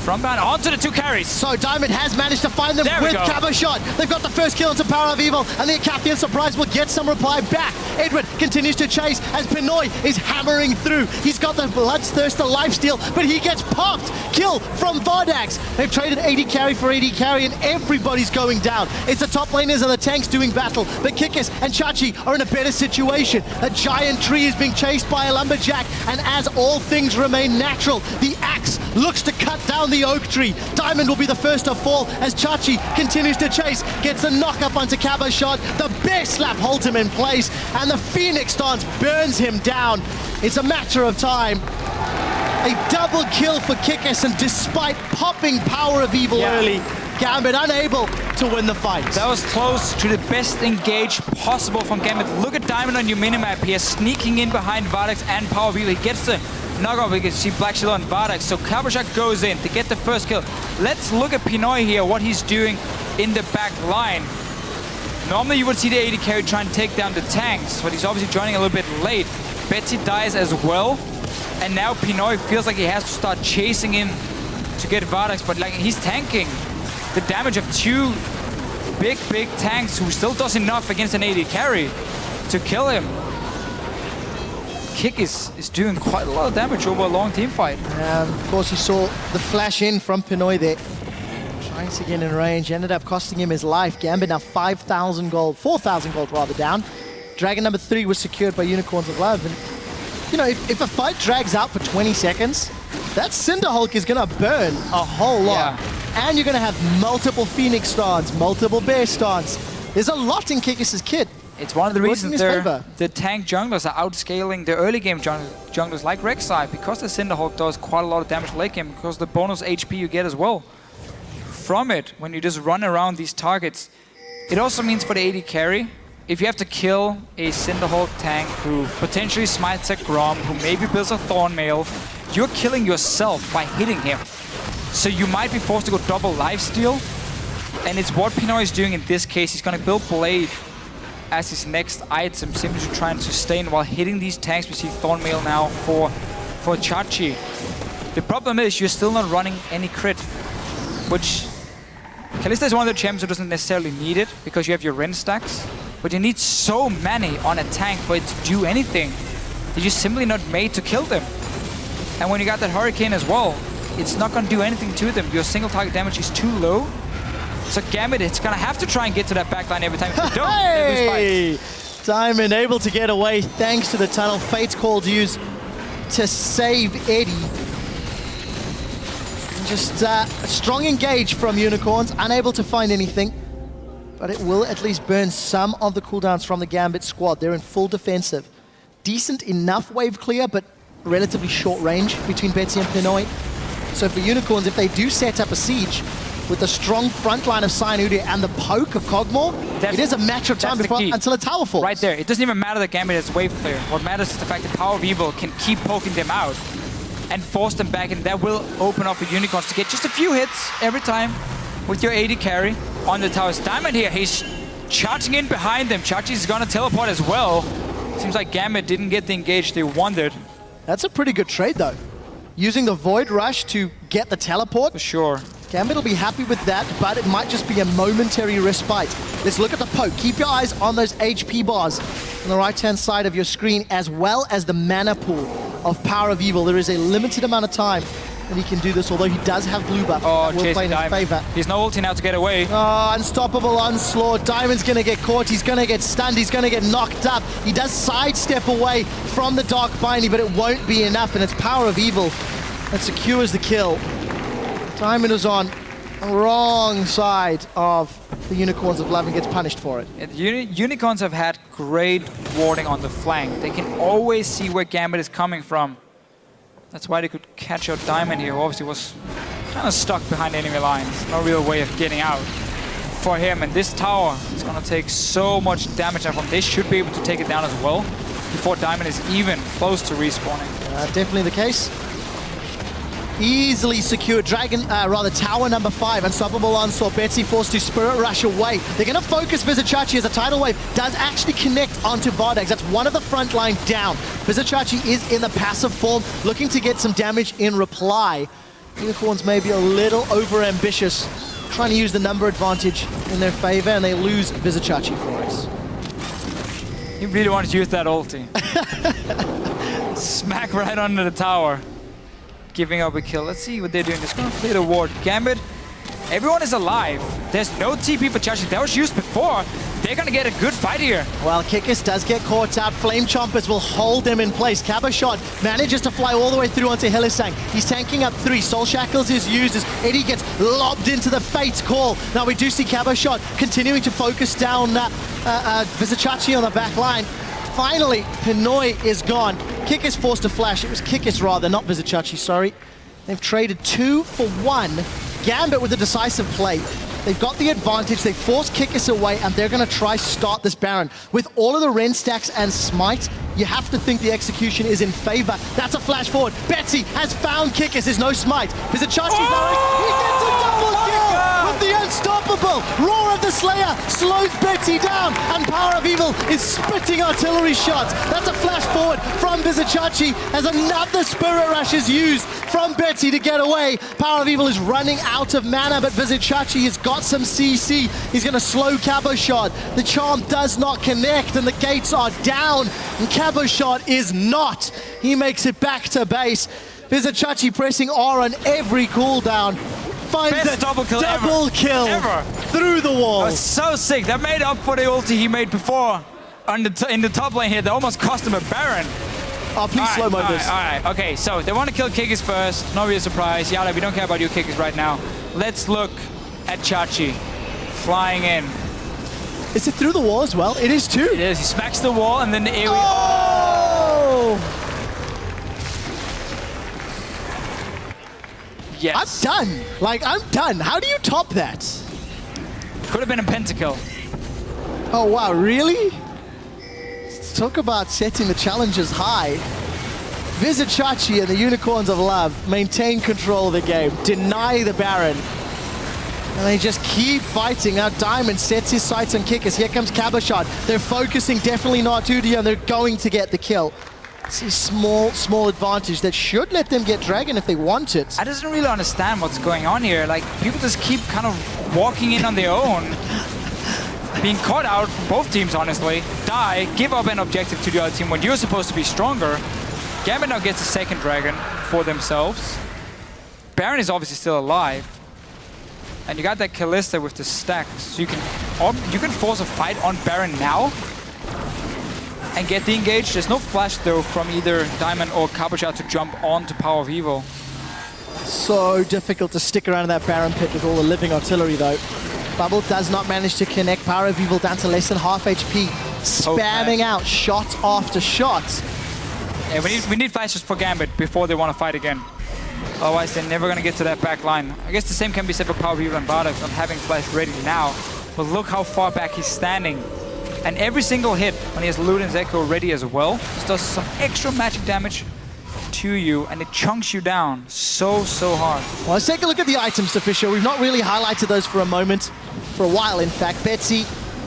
[SPEAKER 3] from behind onto the 2 carries.
[SPEAKER 2] So Diamond has managed to find them
[SPEAKER 3] There we
[SPEAKER 2] with
[SPEAKER 3] go.
[SPEAKER 2] Cabo Shot. They've got the first kill into Power of Evil, and the Acathian Surprise will get some reply back. Edward continues to chase as Pinoy is hammering through. He's got the Bloodthirster lifesteal, but he gets popped. Kill from Vardax. They've traded AD carry for AD carry, and everybody's going down. It's the top laners and the tanks doing battle, but Kikis and Chachi are in a better situation. A giant tree is being chased by a lumberjack, and as all things remain natural, the axe looks to cut down the oak tree. Diamond will be the first to fall as Chachi continues to chase, gets a knock up onto Cabo Shot. The bear slap holds him in place, and the Phoenix dance burns him down. It's a matter of time. A double kill for Kikis, and despite popping Power of Evil early, Gambit unable to win the fight.
[SPEAKER 3] That was close to the best engage possible from Gambit. Look at Diamond on your minimap here, sneaking in behind Vardax and Power of Evil. He gets the knockoff. We can see Black Shield on Vardax. So Kabushak goes in to get the first kill. Let's look at Pinoy here, what he's doing in the back line. Normally you would see the AD carry try and take down the tanks, but he's obviously joining a little bit late. Betsy dies as well, and now Pinoy feels like he has to start chasing in to get Vardax, but like he's tanking the damage of 2 big tanks who still does enough against an AD carry to kill him. Kick is doing quite a lot of damage over a long team fight.
[SPEAKER 2] Of course, you saw the flash in from Pinoy there. Trying to get in range, ended up costing him his life. Gambit now 5,000 gold, 4,000 gold rather down. Dragon number 3 was secured by Unicorns of Love. And, you know, if a fight drags out for 20 seconds, that Cinder Hulk is going to burn a whole lot. And you're going to have multiple Phoenix stance, multiple Bear stance. There's a lot in Kikis' kit.
[SPEAKER 3] It's one of the reasons the tank junglers are outscaling the early game junglers like Rek'Sai, because the Cinder Hulk does quite a lot of damage late game, because the bonus HP you get as well from it when you just run around these targets. It also means for the AD carry, if you have to kill a Cinder Hulk tank who potentially smites a Grom, who maybe builds a Thornmail, you're killing yourself by hitting him. So you might be forced to go double lifesteal, and it's what Pinoy is doing in this case. He's going to build Blade as his next item, simply to try and sustain while hitting these tanks. We see Thornmail now for Chachi. The problem is you're still not running any crit, which Kalista is one of the champs who doesn't necessarily need it, because you have your Ren stacks, but you need so many on a tank for it to do anything. You're just simply not made to kill them. And when you got that Hurricane as well, it's not going to do anything to them. Your single target damage is too low. So Gambit, it's going to have to try and get to that backline every time. If you don't, they lose fights.
[SPEAKER 2] Diamond able to get away thanks to the tunnel. Fate's Call used to save Eddie. Just a strong engage from Unicorns, unable to find anything. But it will at least burn some of the cooldowns from the Gambit squad. They're in full defensive. Decent enough wave clear, but relatively short range between Betsy and Pinoy. So for Unicorns, if they do set up a siege with the strong front line of Cyanide and the poke of Cogmore, it is a matter of time until a tower falls.
[SPEAKER 3] Right there. It doesn't even matter that Gambit is wave clear. What matters is the fact that Power of Evil can keep poking them out and force them back, and that will open up for Unicorns to get just a few hits every time with your AD carry on the towers. Diamond here, he's charging in behind them. Chachi's gonna teleport as well. Seems like Gambit didn't get the engage they wanted.
[SPEAKER 2] That's a pretty good trade though. Using the Void Rush to get the teleport.
[SPEAKER 3] For sure.
[SPEAKER 2] Gambit will be happy with that, but it might just be a momentary respite. Let's look at the poke. Keep your eyes on those HP bars on the right-hand side of your screen, as well as the mana pool of Power of Evil. There is a limited amount of time that he can do this, although he does have blue buff.
[SPEAKER 3] Oh,
[SPEAKER 2] That will play in his favor.
[SPEAKER 3] He's no ulti now to get away.
[SPEAKER 2] Oh, unstoppable onslaught. Diamond's gonna get caught. He's gonna get stunned. He's gonna get knocked up. He does sidestep away from the Dark Binding, but it won't be enough, and it's Power of Evil that secures the kill. Diamond is on the wrong side of the Unicorns of Love and gets punished for it.
[SPEAKER 3] Unicorns have had great warding on the flank. They can always see where Gambit is coming from. That's why they could catch out Diamond here, who obviously was kind of stuck behind enemy lines. No real way of getting out for him. And this tower is going to take so much damage out from him. They should be able to take it down as well before Diamond is even close to respawning.
[SPEAKER 2] Definitely the case. Easily secured. Tower number 5. Unstoppable onslaught. Betsy forced to Spirit Rush away. They're going to focus Vizicachi as a tidal wave does actually connect onto Vardags. That's one of the front line down. Vizicachi is in the passive form, looking to get some damage in reply. Unicorns may be a little over-ambitious, trying to use the number advantage in their favor, and they lose Vizicachi for it.
[SPEAKER 3] He really wanted to use that ulti. Smack right under the tower. Giving up a kill. Let's see what they're doing. They're going to play the ward. Gambit, everyone is alive. There's no TP for Chachi. That was used before. They're going to get a good fight here.
[SPEAKER 2] Well, Kikis does get caught out. Flame Chompers will hold them in place. Caboshot manages to fly all the way through onto Hillisang. He's tanking up 3. Soul Shackles is used as Eddie gets lobbed into the Fate's Call. Now we do see Caboshot continuing to focus down Vizicachi on the back line. Finally, Pinoy is gone. Kikis forced to flash. It was Kikis rather, not Vizicachi, sorry. They've traded 2 for 1. Gambit with a decisive play. They've got the advantage. They force Kikis away, and they're going to try start this Baron. With all of the Ren stacks and Smite, you have to think the execution is in favor. That's a flash forward. Betsy has found Kikis. There's no Smite. Vizicachi's he gets a double kill with the unstoppable. Roar of the Slayer slows Betsy down, and Power of Evil is spitting artillery shots. That's a flash forward from Vizicachi as another Spirit Rush is used from Betsy to get away. Power of Evil is running out of mana, but Vizicachi has got some CC. He's going to slow Caboshot. The charm does not connect, and the gates are down, and Caboshot is not. He makes it back to base. Vizicachi pressing R on every cooldown. Finds
[SPEAKER 3] Best
[SPEAKER 2] a
[SPEAKER 3] double kill ever.
[SPEAKER 2] Through the wall.
[SPEAKER 3] That was so sick. That made up for the ulti he made before in the top lane here. That almost cost him a Baron.
[SPEAKER 2] Oh, please slow-mo this.
[SPEAKER 3] All right, okay, so they want to kill Kikis first. No real surprise. Yala, we don't care about you Kikis right now. Let's look at Chachi flying in.
[SPEAKER 2] Is it through the wall as well? It is too.
[SPEAKER 3] It is. He smacks the wall and then the AoE.
[SPEAKER 2] Oh!
[SPEAKER 3] Yes.
[SPEAKER 2] I'm done. Like, I'm done. How do you top that?
[SPEAKER 3] Could have been a pentakill.
[SPEAKER 2] Oh, wow, really? Talk about setting the challenges high. Vizicachi and the Unicorns of Love maintain control of the game, deny the Baron. And they just keep fighting. Now Diamond sets his sights on Kikis. Here comes Caboshot. They're focusing definitely not Tudio, and they're going to get the kill. It's a small advantage that should let them get Dragon if they want it.
[SPEAKER 3] I just don't really understand what's going on here. Like, people just keep kind of walking in on their own. Being caught out from both teams, honestly. Die, give up an objective to the other team when you're supposed to be stronger. Gambit now gets a second Dragon for themselves. Baron is obviously still alive. And you got that Kalista with the stacks. So you can force a fight on Baron now and get the engage. There's no flash though from either Diamond or Caboshot to jump onto Power of Evil.
[SPEAKER 2] So difficult to stick around in that Baron pit with all the living artillery though. Bubble does not manage to connect. Power of Evil down to less than half HP. Spamming out shot after shot.
[SPEAKER 3] Yeah, we need flashes for Gambit before they want to fight again. Otherwise, they're never going to get to that back line. I guess the same can be said for Power of Evil and Vardags on having flash ready now. But look how far back he's standing. And every single hit, when he has Luden's Echo ready as well, just does some extra magic damage to you, and it chunks you down so hard.
[SPEAKER 2] Well, let's take a look at the items, Official. We've not really highlighted those for a while, in fact. Betsy,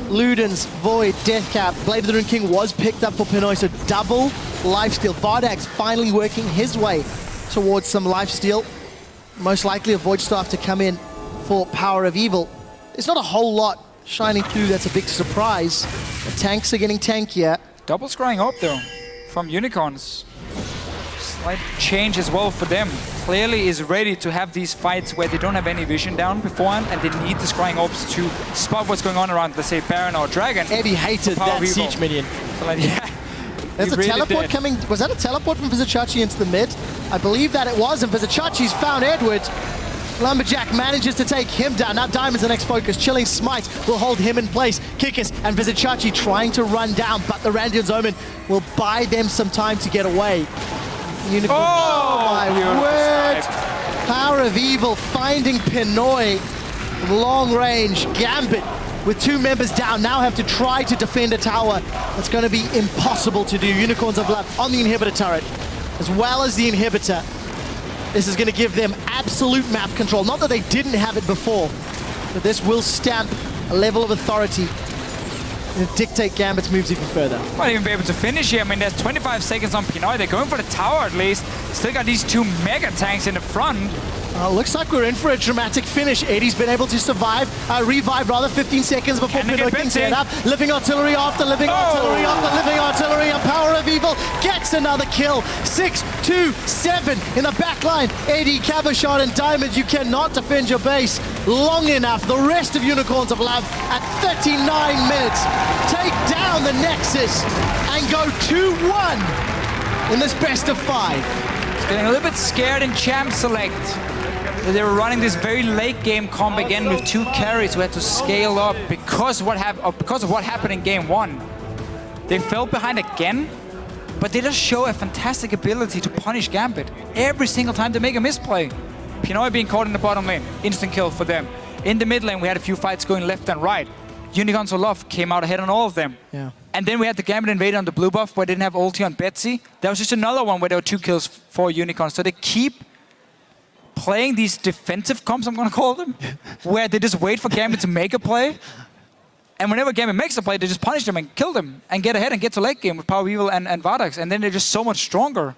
[SPEAKER 2] Luden's Void, Deathcap, Blade of the Rune King was picked up for Pinoy, so double lifesteal. Vardags finally working his way towards some lifesteal. Most likely a Void Staff to come in for Power of Evil. There's not a whole lot shining through. That's a big surprise. The tanks are getting tankier.
[SPEAKER 3] Double scrying up though from Unicorns. slight change as well for them. Clearly is ready to have these fights where they don't have any vision down beforehand and they need the scrying orbs to spot what's going on around, let's say, Baron or Dragon.
[SPEAKER 2] Eddie hated that siege minion.
[SPEAKER 3] So like, yeah.
[SPEAKER 2] There's a
[SPEAKER 3] really
[SPEAKER 2] teleport
[SPEAKER 3] did.
[SPEAKER 2] coming. Was that a teleport from Vizicachi into the mid? I believe that it was, and Vizicachi's found Edward. Lumberjack manages to take him down. Now Diamond's the next focus. Chilling Smite will hold him in place. Kikis and Vizicachi trying to run down, but the Randion's Omen will buy them some time to get away. Unicorn. Oh my word! Power of Evil finding Pinoy. Long range. Gambit with 2 members down now have to try to defend a tower. That's going to be impossible to do. Unicorns of Love on the inhibitor turret, as well as the inhibitor. This is going to give them absolute map control. Not that they didn't have it before, but this will stamp a level of authority and dictate Gambit's moves even further.
[SPEAKER 3] Might even be able to finish here. I mean, there's 25 seconds on Pinoy. They're going for the tower at least. Still got these 2 mega tanks in the front.
[SPEAKER 2] Looks like we're in for a dramatic finish. Eddie's been able to survive, revive rather, 15 seconds before Pinoy can set up. Living artillery after living artillery after living artillery, and Power of Evil gets another kill. 6-2-7 in the back line. Eddie, Cabochon, and Diamond, you cannot defend your base long enough. The rest of Unicorns of Love at 39 minutes take down the Nexus and go 2-1 in this best of 5.
[SPEAKER 3] Getting a little bit scared in Champ Select. They were running this very late game comp again with 2 carries who had to scale up because of what happened in game 1. They fell behind again, but they just show a fantastic ability to punish Gambit every single time they make a misplay. Pinoy being caught in the bottom lane, instant kill for them. In the mid lane, we had a few fights going left and right. Unicorns of Love came out ahead on all of them.
[SPEAKER 2] Yeah.
[SPEAKER 3] And then we had the Gambit invader on the blue buff where they didn't have ulti on Betsy. That was just another one where there were 2 kills for Unicorns. So they keep playing these defensive comps, I'm going to call them, where they just wait for Gambit to make a play. And whenever Gambit makes a play, they just punish them and kill them and get ahead and get to late game with Power of Evil and Vardax. And then they're just so much stronger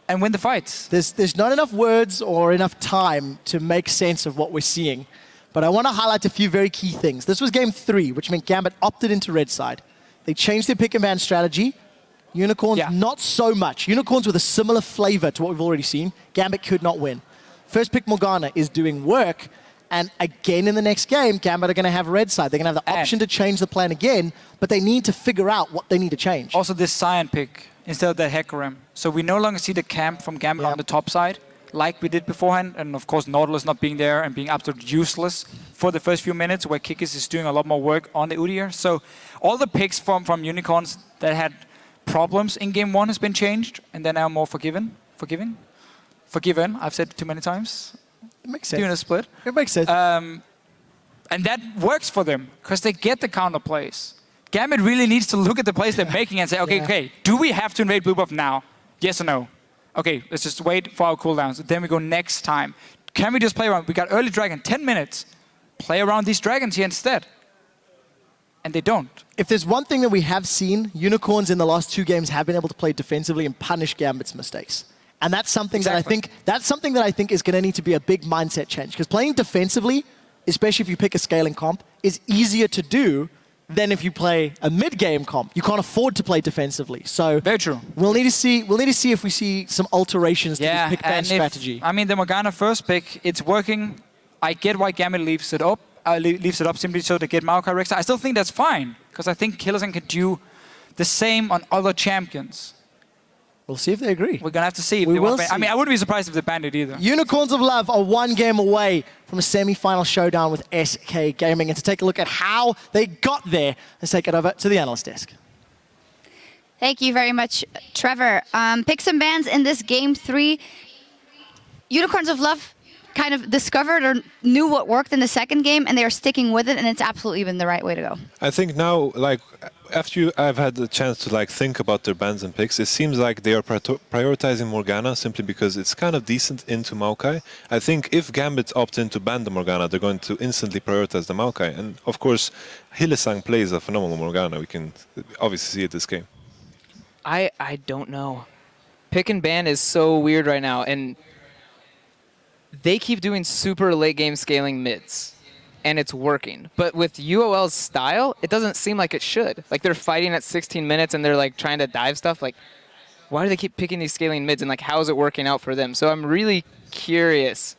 [SPEAKER 3] and win the fights.
[SPEAKER 2] There's not enough words or enough time to make sense of what we're seeing. But I want to highlight a few very key things. This was game 3, which meant Gambit opted into red side. They changed their pick and ban strategy. Unicorns, not so much. Unicorns with a similar flavor to what we've already seen. Gambit could not win. First pick Morgana is doing work. And again in the next game, Gambit are going to have red side. They're going to have the option to change the plan again, but they need to figure out what they need to change.
[SPEAKER 3] Also this Scion pick instead of that Hecarim. So we no longer see the camp from Gambit on the top side, like we did beforehand. And of course, Nautilus not being there and being absolutely useless for the first few minutes, where Kikis is doing a lot more work on the Udyr. So all the picks from Unicorns that had problems in game 1 has been changed, and they're now more forgiven. I've said it too many times.
[SPEAKER 2] It makes sense.
[SPEAKER 3] Doing a split.
[SPEAKER 2] It makes sense.
[SPEAKER 3] And that works for them, because they get the counter plays. Gambit really needs to look at the plays they're making and say, okay, do we have to invade blue buff now? Yes or no? Okay, let's just wait for our cooldowns. Then we go next time. Can we just play around? We got early dragon, 10 minutes. Play around these dragons here instead. And they don't.
[SPEAKER 2] If there's one thing that we have seen, Unicorns in the last 2 games have been able to play defensively and punish Gambit's mistakes. And that's something that I think is going to need to be a big mindset change. Because playing defensively, especially if you pick a scaling comp, is easier to do than if you play a mid-game comp. You can't afford to play defensively. So
[SPEAKER 3] very true.
[SPEAKER 2] We'll need to see if we see some alterations to this pick ban strategy.
[SPEAKER 3] I mean, the Morgana first pick, it's working. I get why Gambit leaves it up simply so to get Maokai Rexa. I still think that's fine, because I think Killers can do the same on other champions.
[SPEAKER 2] We'll see if they agree.
[SPEAKER 3] We're going to have to see. If they want I mean, I wouldn't be surprised if they banned it either.
[SPEAKER 2] Unicorns of Love are 1 game away from a semi-final showdown with SK Gaming. And to take a look at how they got there, let's take it over to the analyst desk.
[SPEAKER 4] Thank you very much, Trevor. Picks and bans in this game 3. Unicorns of Love kind of discovered or knew what worked in the second game, and they are sticking with it, and it's absolutely been the right way to go.
[SPEAKER 5] I think now, after I've had the chance to think about their bans and picks, it seems like they are prioritizing Morgana simply because it's kind of decent into Maokai. I think if Gambit opt in to ban the Morgana, they're going to instantly prioritize the Maokai. And of course, Hylissang plays a phenomenal Morgana. We can obviously see it this game.
[SPEAKER 6] I don't know. Pick and ban is so weird right now, and they keep doing super late game scaling mids, and it's working. But with UOL's style, it doesn't seem like it should. Like, they're fighting at 16 minutes and they're like trying to dive stuff. Like, why do they keep picking these scaling mids, and like how is it working out for them? So I'm really curious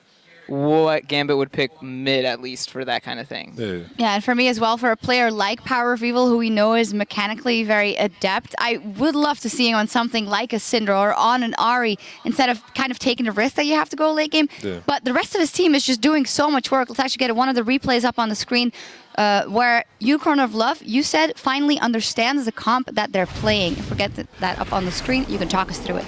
[SPEAKER 6] what Gambit would pick mid, at least, for that kind of thing.
[SPEAKER 5] Yeah.
[SPEAKER 4] Yeah, and for me as well, for a player like Power of Evil, who we know is mechanically very adept, I would love to see him on something like a Syndra or on an Ahri, instead of kind of taking the risk that you have to go late game.
[SPEAKER 5] Yeah.
[SPEAKER 4] But the rest of his team is just doing so much work. Let's actually get one of the replays up on the screen, where Unicorn of Love, you said, finally understands the comp that they're playing. If we get that up on the screen, you can talk us through it.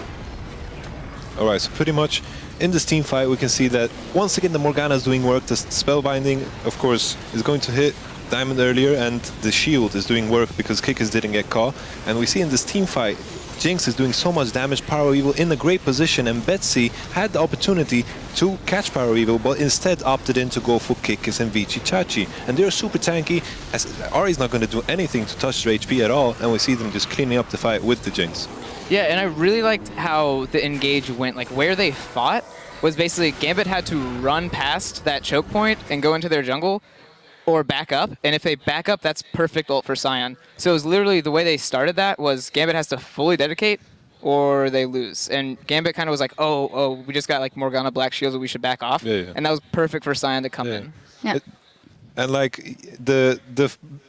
[SPEAKER 5] All right, so pretty much in this team fight, we can see that once again the Morgana is doing work. The Spellbinding, of course, is going to hit Diamond earlier, and the shield is doing work because Kikis didn't get caught. And we see in this team fight, Jinx is doing so much damage, Power of Evil in a great position, and Betsy had the opportunity to catch Power of Evil, but instead opted in to go for Kikis and Vici Chachi. And they're super tanky, as Ahri's not going to do anything to touch their HP at all, and we see them just cleaning up the fight with the Jinx.
[SPEAKER 6] Yeah, and I really liked how the engage went. Like, where they fought was basically Gambit had to run past that choke point and go into their jungle or back up. And if they back up, that's perfect ult for Sion. So it was literally the way they started that was Gambit has to fully dedicate or they lose. And Gambit kind of was like, oh, we just got like Morgana Black Shields, we should back off.
[SPEAKER 5] Yeah.
[SPEAKER 6] And that was perfect for Sion to come in.
[SPEAKER 4] Yeah.
[SPEAKER 5] And like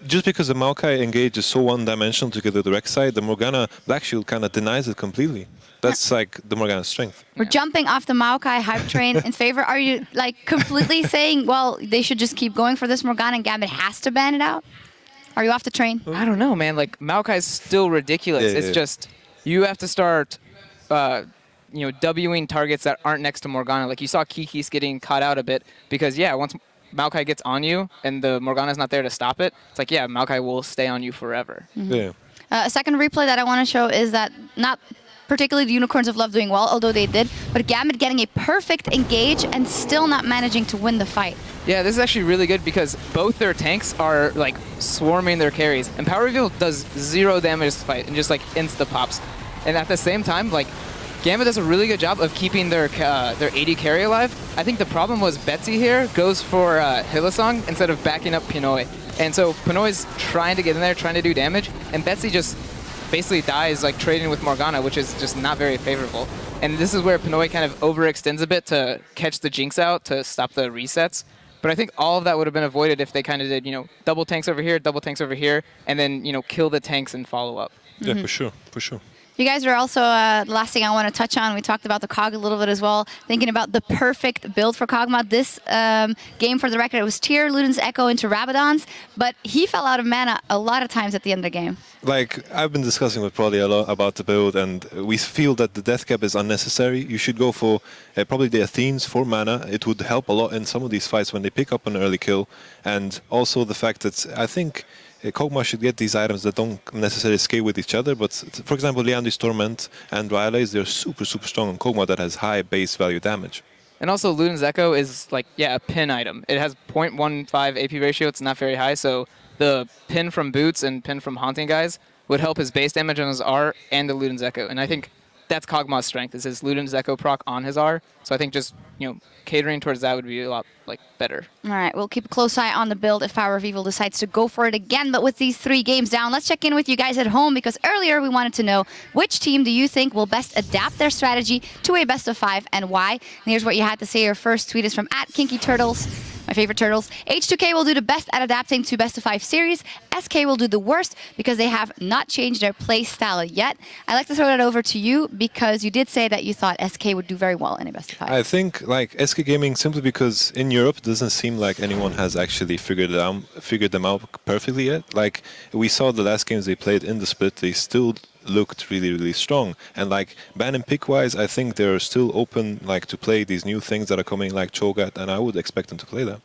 [SPEAKER 5] just because the Maokai engage is so one-dimensional to get the direct side, the Morgana Black Shield kind of denies it completely. That's like the Morgana's strength.
[SPEAKER 4] We're jumping off the Maokai hype train in favor. Are you like completely saying, well, they should just keep going for this Morgana and Gambit has to ban it out? Are you off the train?
[SPEAKER 6] I don't know, man. Like, Maokai's still ridiculous.
[SPEAKER 5] Yeah,
[SPEAKER 6] it's
[SPEAKER 5] yeah.
[SPEAKER 6] just, you have to start, Wing targets that aren't next to Morgana. Like, you saw Kikis getting caught out a bit because, yeah, once Maokai gets on you and the Morgana's not there to stop it, it's like, yeah, Maokai will stay on you forever.
[SPEAKER 4] Mm-hmm.
[SPEAKER 5] Yeah.
[SPEAKER 4] A second replay that I want to show is that not particularly the Unicorns of Love doing well, although they did, but Gambit getting a perfect engage and still not managing to win the fight.
[SPEAKER 6] Yeah, this is actually really good because both their tanks are like swarming their carries, and Power Reveal does 0 damage to fight and just like insta pops. And at the same time, like Gambit does a really good job of keeping their AD carry alive. I think the problem was Betsy here goes for Hylissang instead of backing up Pinoy, and so Pinoy's trying to get in there, trying to do damage, and Betsy just basically dies like trading with Morgana, which is just not very favorable. And this is where Pinoy kind of overextends a bit to catch the Jinx out to stop the resets. But I think all of that would have been avoided if they kind of did, double tanks over here, and then, kill the tanks and follow up.
[SPEAKER 5] Yeah, for sure, for sure.
[SPEAKER 4] You guys are also, the last thing I want to touch on, we talked about the Kog a little bit as well, thinking about the perfect build for Kog'Maw. This game, for the record, it was Tyr, Luden's Echo into Rabadon's, but he fell out of mana a lot of times at the end of the game.
[SPEAKER 5] Like, I've been discussing with Prodi a lot about the build, and we feel that the death cap is unnecessary. You should go for probably the Athenes for mana. It would help a lot in some of these fights when they pick up an early kill. And also the fact that I think Kog'Maw should get these items that don't necessarily scale with each other, but for example, Liandry's Torment and Rylai's, they're super, super strong on Kog'Maw that has high base value damage.
[SPEAKER 6] And also, Luden's Echo is like, a pin item. It has 0.15 AP ratio. It's not very high, so the pin from Boots and pin from Haunting Guys would help his base damage on his R and the Luden's Echo. And I think that's Kog'Maw's strength, is his Luden's Echo proc on his R. So I think just, catering towards that would be a lot better.
[SPEAKER 4] All right, we'll keep a close eye on the build if Power of Evil decides to go for it again. But with these 3 games down, let's check in with you guys at home, because earlier we wanted to know which team do you think will best adapt their strategy to a best of 5 and why. And here's what you had to say. Your first tweet is from @KinkyTurtles. My favorite turtles. H2K will do the best at adapting to best of 5 series. SK will do the worst because they have not changed their play style yet. I'd like to throw that over to you because you did say that you thought SK would do very well in a best of 5.
[SPEAKER 5] I think like SK Gaming, simply because in Europe it doesn't seem like anyone has actually figured them out perfectly yet. Like we saw the last games they played in the split, they still looked really, really strong. And like ban and pick wise, I think they're still open like to play these new things that are coming like Cho'Gath, and I would expect them to play that.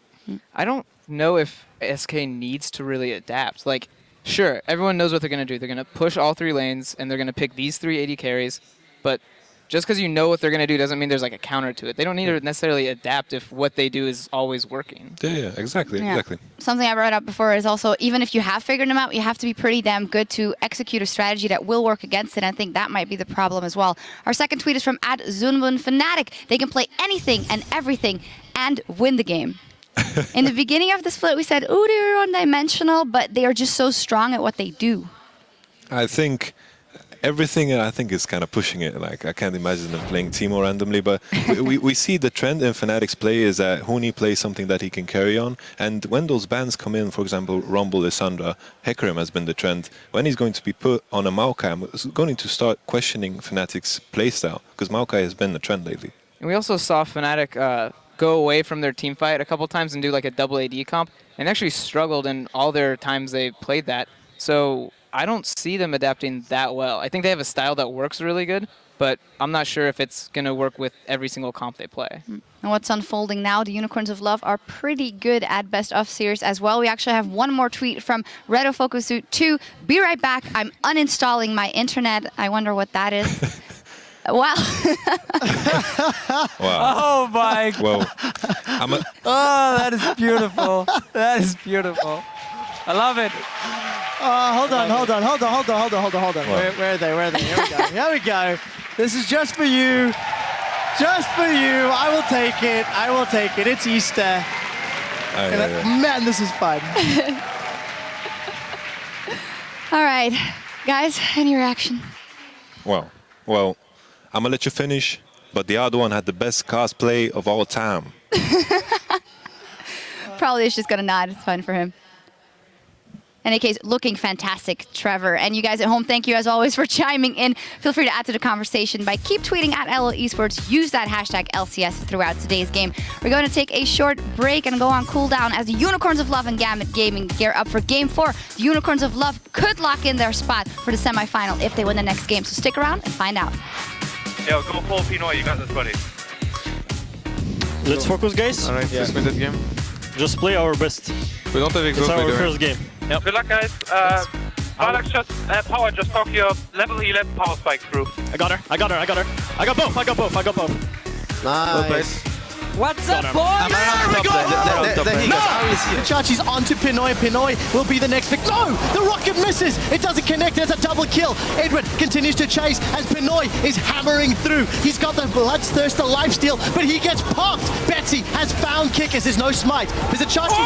[SPEAKER 6] I don't know if SK needs to really adapt. Like, sure, everyone knows what they're going to do. They're going to push all 3 lanes, and they're going to pick these 3 AD carries. But just because you know what they're going to do doesn't mean there's like a counter to it. They don't need to necessarily adapt if what they do is always working.
[SPEAKER 5] Yeah, exactly.
[SPEAKER 4] Something I brought up before is also, even if you have figured them out, you have to be pretty damn good to execute a strategy that will work against it. I think that might be the problem as well. Our second tweet is from @ZunbunFanatic. They can play anything and everything and win the game. In the beginning of the split, we said, ooh, they're one-dimensional, but they are just so strong at what they do.
[SPEAKER 5] I think everything I think is kind of pushing it. Like I can't imagine them playing Teemo randomly, but we see the trend in Fnatic's play is that Huni plays something that he can carry on, and when those bans come in, for example, Rumble, Lissandra, Hecarim has been the trend. When he's going to be put on a Maokai, I'm going to start questioning Fnatic's playstyle, because Maokai has been the trend lately.
[SPEAKER 6] And we also saw Fnatic go away from their team fight a couple times and do like a double AD comp, and actually struggled in all their times they played that. So I don't see them adapting that well. I think they have a style that works really good, but I'm not sure if it's going to work with every single comp they play.
[SPEAKER 4] And what's unfolding now, the Unicorns of Love are pretty good at best of series as well. We actually have one more tweet from Redo Focusu to be right back. I'm uninstalling my internet. I wonder what that is. Wow.
[SPEAKER 5] Wow.
[SPEAKER 3] Oh my!
[SPEAKER 5] Well,
[SPEAKER 3] Oh, that is beautiful. That is beautiful. I love it.
[SPEAKER 2] Hold on. Where are they? Here we go. Here we go. This is just for you. Just for you. I will take it. I will take it. It's Easter. Man, this is fun.
[SPEAKER 4] All right. Guys, any reaction?
[SPEAKER 5] well, I'm gonna let you finish, but the other one had the best cosplay of all time.
[SPEAKER 4] Probably is just going to nod. It's fine for him. In any case, looking fantastic, Trevor. And you guys at home, thank you as always for chiming in. Feel free to add to the conversation by keep tweeting at LOL Esports. Use that hashtag LCS throughout today's game. We're going to take a short break and go on cooldown as the Unicorns of Love and Gambit Gaming gear up for Game 4. The Unicorns of Love could lock in their spot for the semifinal if they win the next game. So stick around and find out.
[SPEAKER 7] Yo, go full Pinoy, you got this, buddy.
[SPEAKER 8] Let's focus, guys.
[SPEAKER 7] Alright, let's win this game.
[SPEAKER 8] Just play our best.
[SPEAKER 7] We don't have a
[SPEAKER 8] It's our first game. Yep.
[SPEAKER 7] Good luck, guys. Alex, just power, just talk your level 11 power spike through.
[SPEAKER 8] I got her. I got both.
[SPEAKER 2] Nice.
[SPEAKER 3] What's up, boys?
[SPEAKER 2] There we go! Chachi's onto Pinoy. Pinoy will be the next pick. No! The rocket misses! It doesn't connect. There's a double kill. Edward continues to chase as Pinoy is hammering through. He's got the Bloodthirster lifesteal, but he gets popped. Betsy has found Kickers. There's no smite. There's a Chachi's he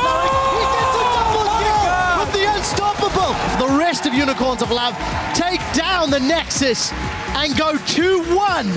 [SPEAKER 2] gets a double kill with the unstoppable. The rest of Unicorns of Love take down the Nexus and go 2-1.